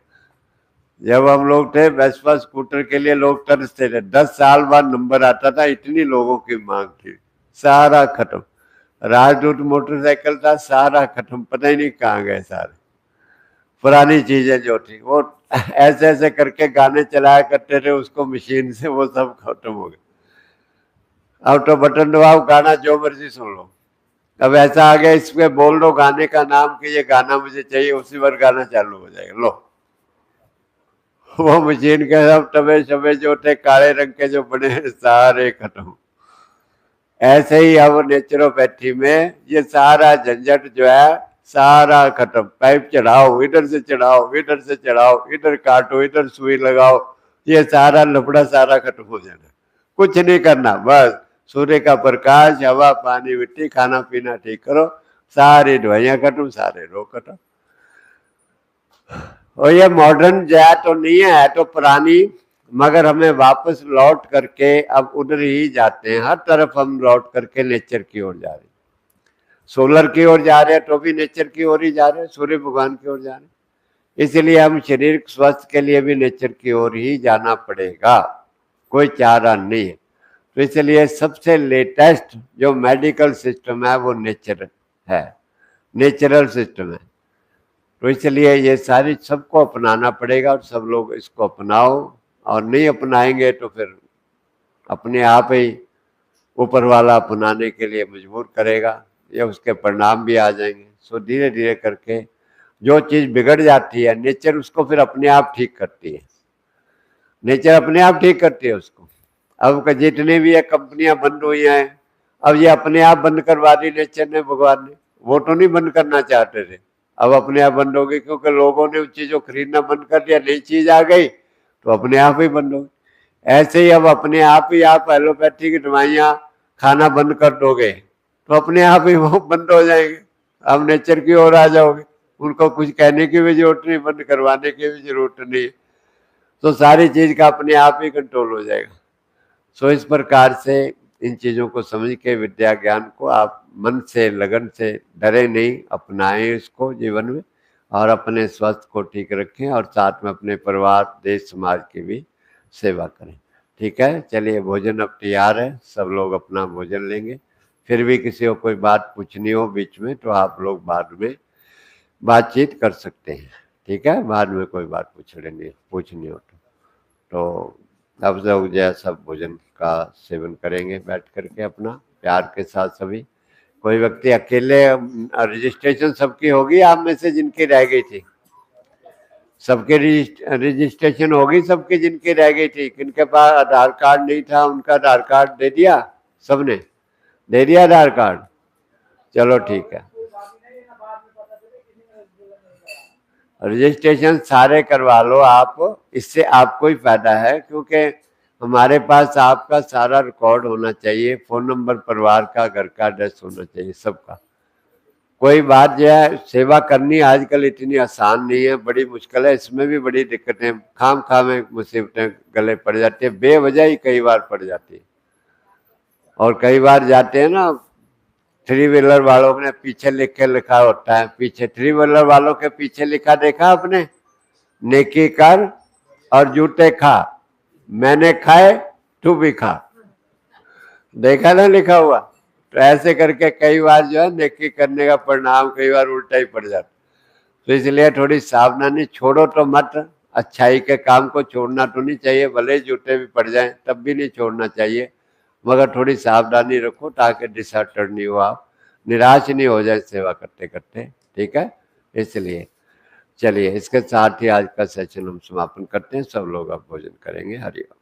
जब हम लोग थे वेस्पा स्कूटर के लिए लोग तरसते थे, 10 साल बाद नंबर आता था, इतनी लोगों की मांग थी, सारा खत्म। राजदूत मोटरसाइकिल था, सारा खत्म, पता ही नहीं कहाँ गए सारे। पुरानी चीजें जो थी वो ऐसे ऐसे करके गाने चलाया करते थे उसको मशीन से, वो सब खत्म हो गए। अब तो बटन दबाओ, गाना जो मर्जी सुन लो। अब ऐसा आ गया, इसमें बोल दो गाने का नाम कि ये गाना मुझे चाहिए, उसी बार गाना चालू हो जाएगा। लो, वो मशीन के सब टबे शबे जो थे काले रंग के जो बने हैं सारे खत्म। ऐसे ही अब नेचुरोपैथी में ये सारा झंझट जो है सारा खत्म। पाइप चढ़ाओ, इधर से चढ़ाओ, इधर से चढ़ाओ, इधर काटो, इधर सुई लगाओ, ये सारा लफड़ा सारा खत्म हो जाना। कुछ नहीं करना, बस सूर्य का प्रकाश, हवा, पानी, मिट्टी, खाना पीना ठीक करो, सारी दवाइयां खत्म, सारे रोग खत्म। और ये मॉडर्न जया तो नहीं है तो पुरानी, मगर हमें वापस लौट करके अब उधर ही जाते हैं। हर तरफ हम लौट करके नेचर की ओर जा रहे हैं। सोलर की ओर जा रहे हैं तो भी नेचर की ओर ही जा रहे हैं, सूर्य भगवान की ओर जा रहे हैं। इसलिए हम शरीर स्वास्थ्य के लिए भी नेचर की ओर ही जाना पड़ेगा, कोई चारा नहीं है। तो इसलिए सबसे लेटेस्ट जो मेडिकल सिस्टम है वो नेचर है, नेचुरल सिस्टम है। तो इसलिए ये सारी सबको अपनाना पड़ेगा और सब लोग इसको अपनाओ, और नहीं अपनाएंगे तो फिर अपने आप ही ऊपर वाला अपनाने के लिए मजबूर करेगा, या उसके परिणाम भी आ जाएंगे। सो धीरे धीरे करके जो चीज़ बिगड़ जाती है नेचर उसको फिर अपने आप ठीक करती है, नेचर अपने आप ठीक करती है उसको। अब जितनी भी ये कंपनियां बंद हुई हैं, अब ये अपने आप बंद करवा दी नेचर ने, भगवान ने। वो तो नहीं बंद करना चाहते थे, अब अपने आप बंद हो गई, क्योंकि लोगों ने उस चीज़ को खरीदना बंद कर दिया, नई चीज़ आ गई तो अपने आप ही बंद हो गई। ऐसे ही अब अपने आप ही आप एलोपैथी की दवाइयाँ खाना बंद कर दोगे तो अपने आप ही वो बंद हो जाएंगे, अब नेचर की ओर आ जाओगे। उनको कुछ कहने की भी जरूरत नहीं, बंद करवाने की भी जरूरत नहीं, तो सारी चीज़ का अपने आप ही कंट्रोल हो जाएगा। सो इस प्रकार से इन चीज़ों को समझ के विद्या ज्ञान को आप मन से, लगन से, डरे नहीं, अपनाएं इसको जीवन में, और अपने स्वास्थ्य को ठीक रखें, और साथ में अपने परिवार, देश, समाज की भी सेवा करें। ठीक है, चलिए भोजन अब तैयार है, सब लोग अपना भोजन लेंगे। फिर भी किसी को कोई बात पूछनी हो बीच में तो आप लोग बाद में बातचीत कर सकते हैं, ठीक है। बाद में कोई बात पूछनी हो तो अब लोग जो है सब भोजन का सेवन करेंगे बैठ करके अपना प्यार के साथ सभी। कोई व्यक्ति अकेले, रजिस्ट्रेशन सबकी होगी आप में से जिनकी रह गई थी? सबके रजिस्ट्रेशन होगी सबकी जिनकी रह गई थी? किनके पास आधार कार्ड नहीं था उनका आधार कार्ड दे दिया? सबने दे दिया आधार कार्ड? चलो ठीक है, रजिस्ट्रेशन सारे करवा लो आप, इससे आपको ही फायदा है क्योंकि हमारे पास आपका सारा रिकॉर्ड होना चाहिए, फोन नंबर, परिवार का, घर का एड्रेस होना चाहिए सबका। कोई बात जो है सेवा करनी आजकल इतनी आसान नहीं है, बड़ी मुश्किल है, इसमें भी बड़ी दिक्कतें खाम में मुसीबतें गले पड़ जाती है, बेवजह ही कई बार पड़ जाती है। और कई बार जाते हैं ना 3 व्हीलर वालों ने पीछे लिखा होता है, पीछे 3 व्हीलर वालों के पीछे लिखा देखा आपने? नेकी कर और जूते खा, मैंने खाए तू भी खा, देखा ना लिखा हुआ? तो ऐसे करके कई बार जो है नेकी करने का परिणाम कई बार उल्टा ही पड़ जाता। तो इसलिए थोड़ी सावधानी, छोड़ो तो मत, अच्छाई के काम को छोड़ना तो नहीं चाहिए, भले जूते भी पड़ जाएं तब भी नहीं छोड़ना चाहिए, मगर थोड़ी सावधानी रखो ताकि डिसऑर्डर नहीं हो, आप निराश नहीं हो जाए सेवा करते करते, ठीक है। इसलिए चलिए इसके साथ ही आज का सेशन हम समापन करते हैं, सब लोग अब भोजन करेंगे। हरिओम।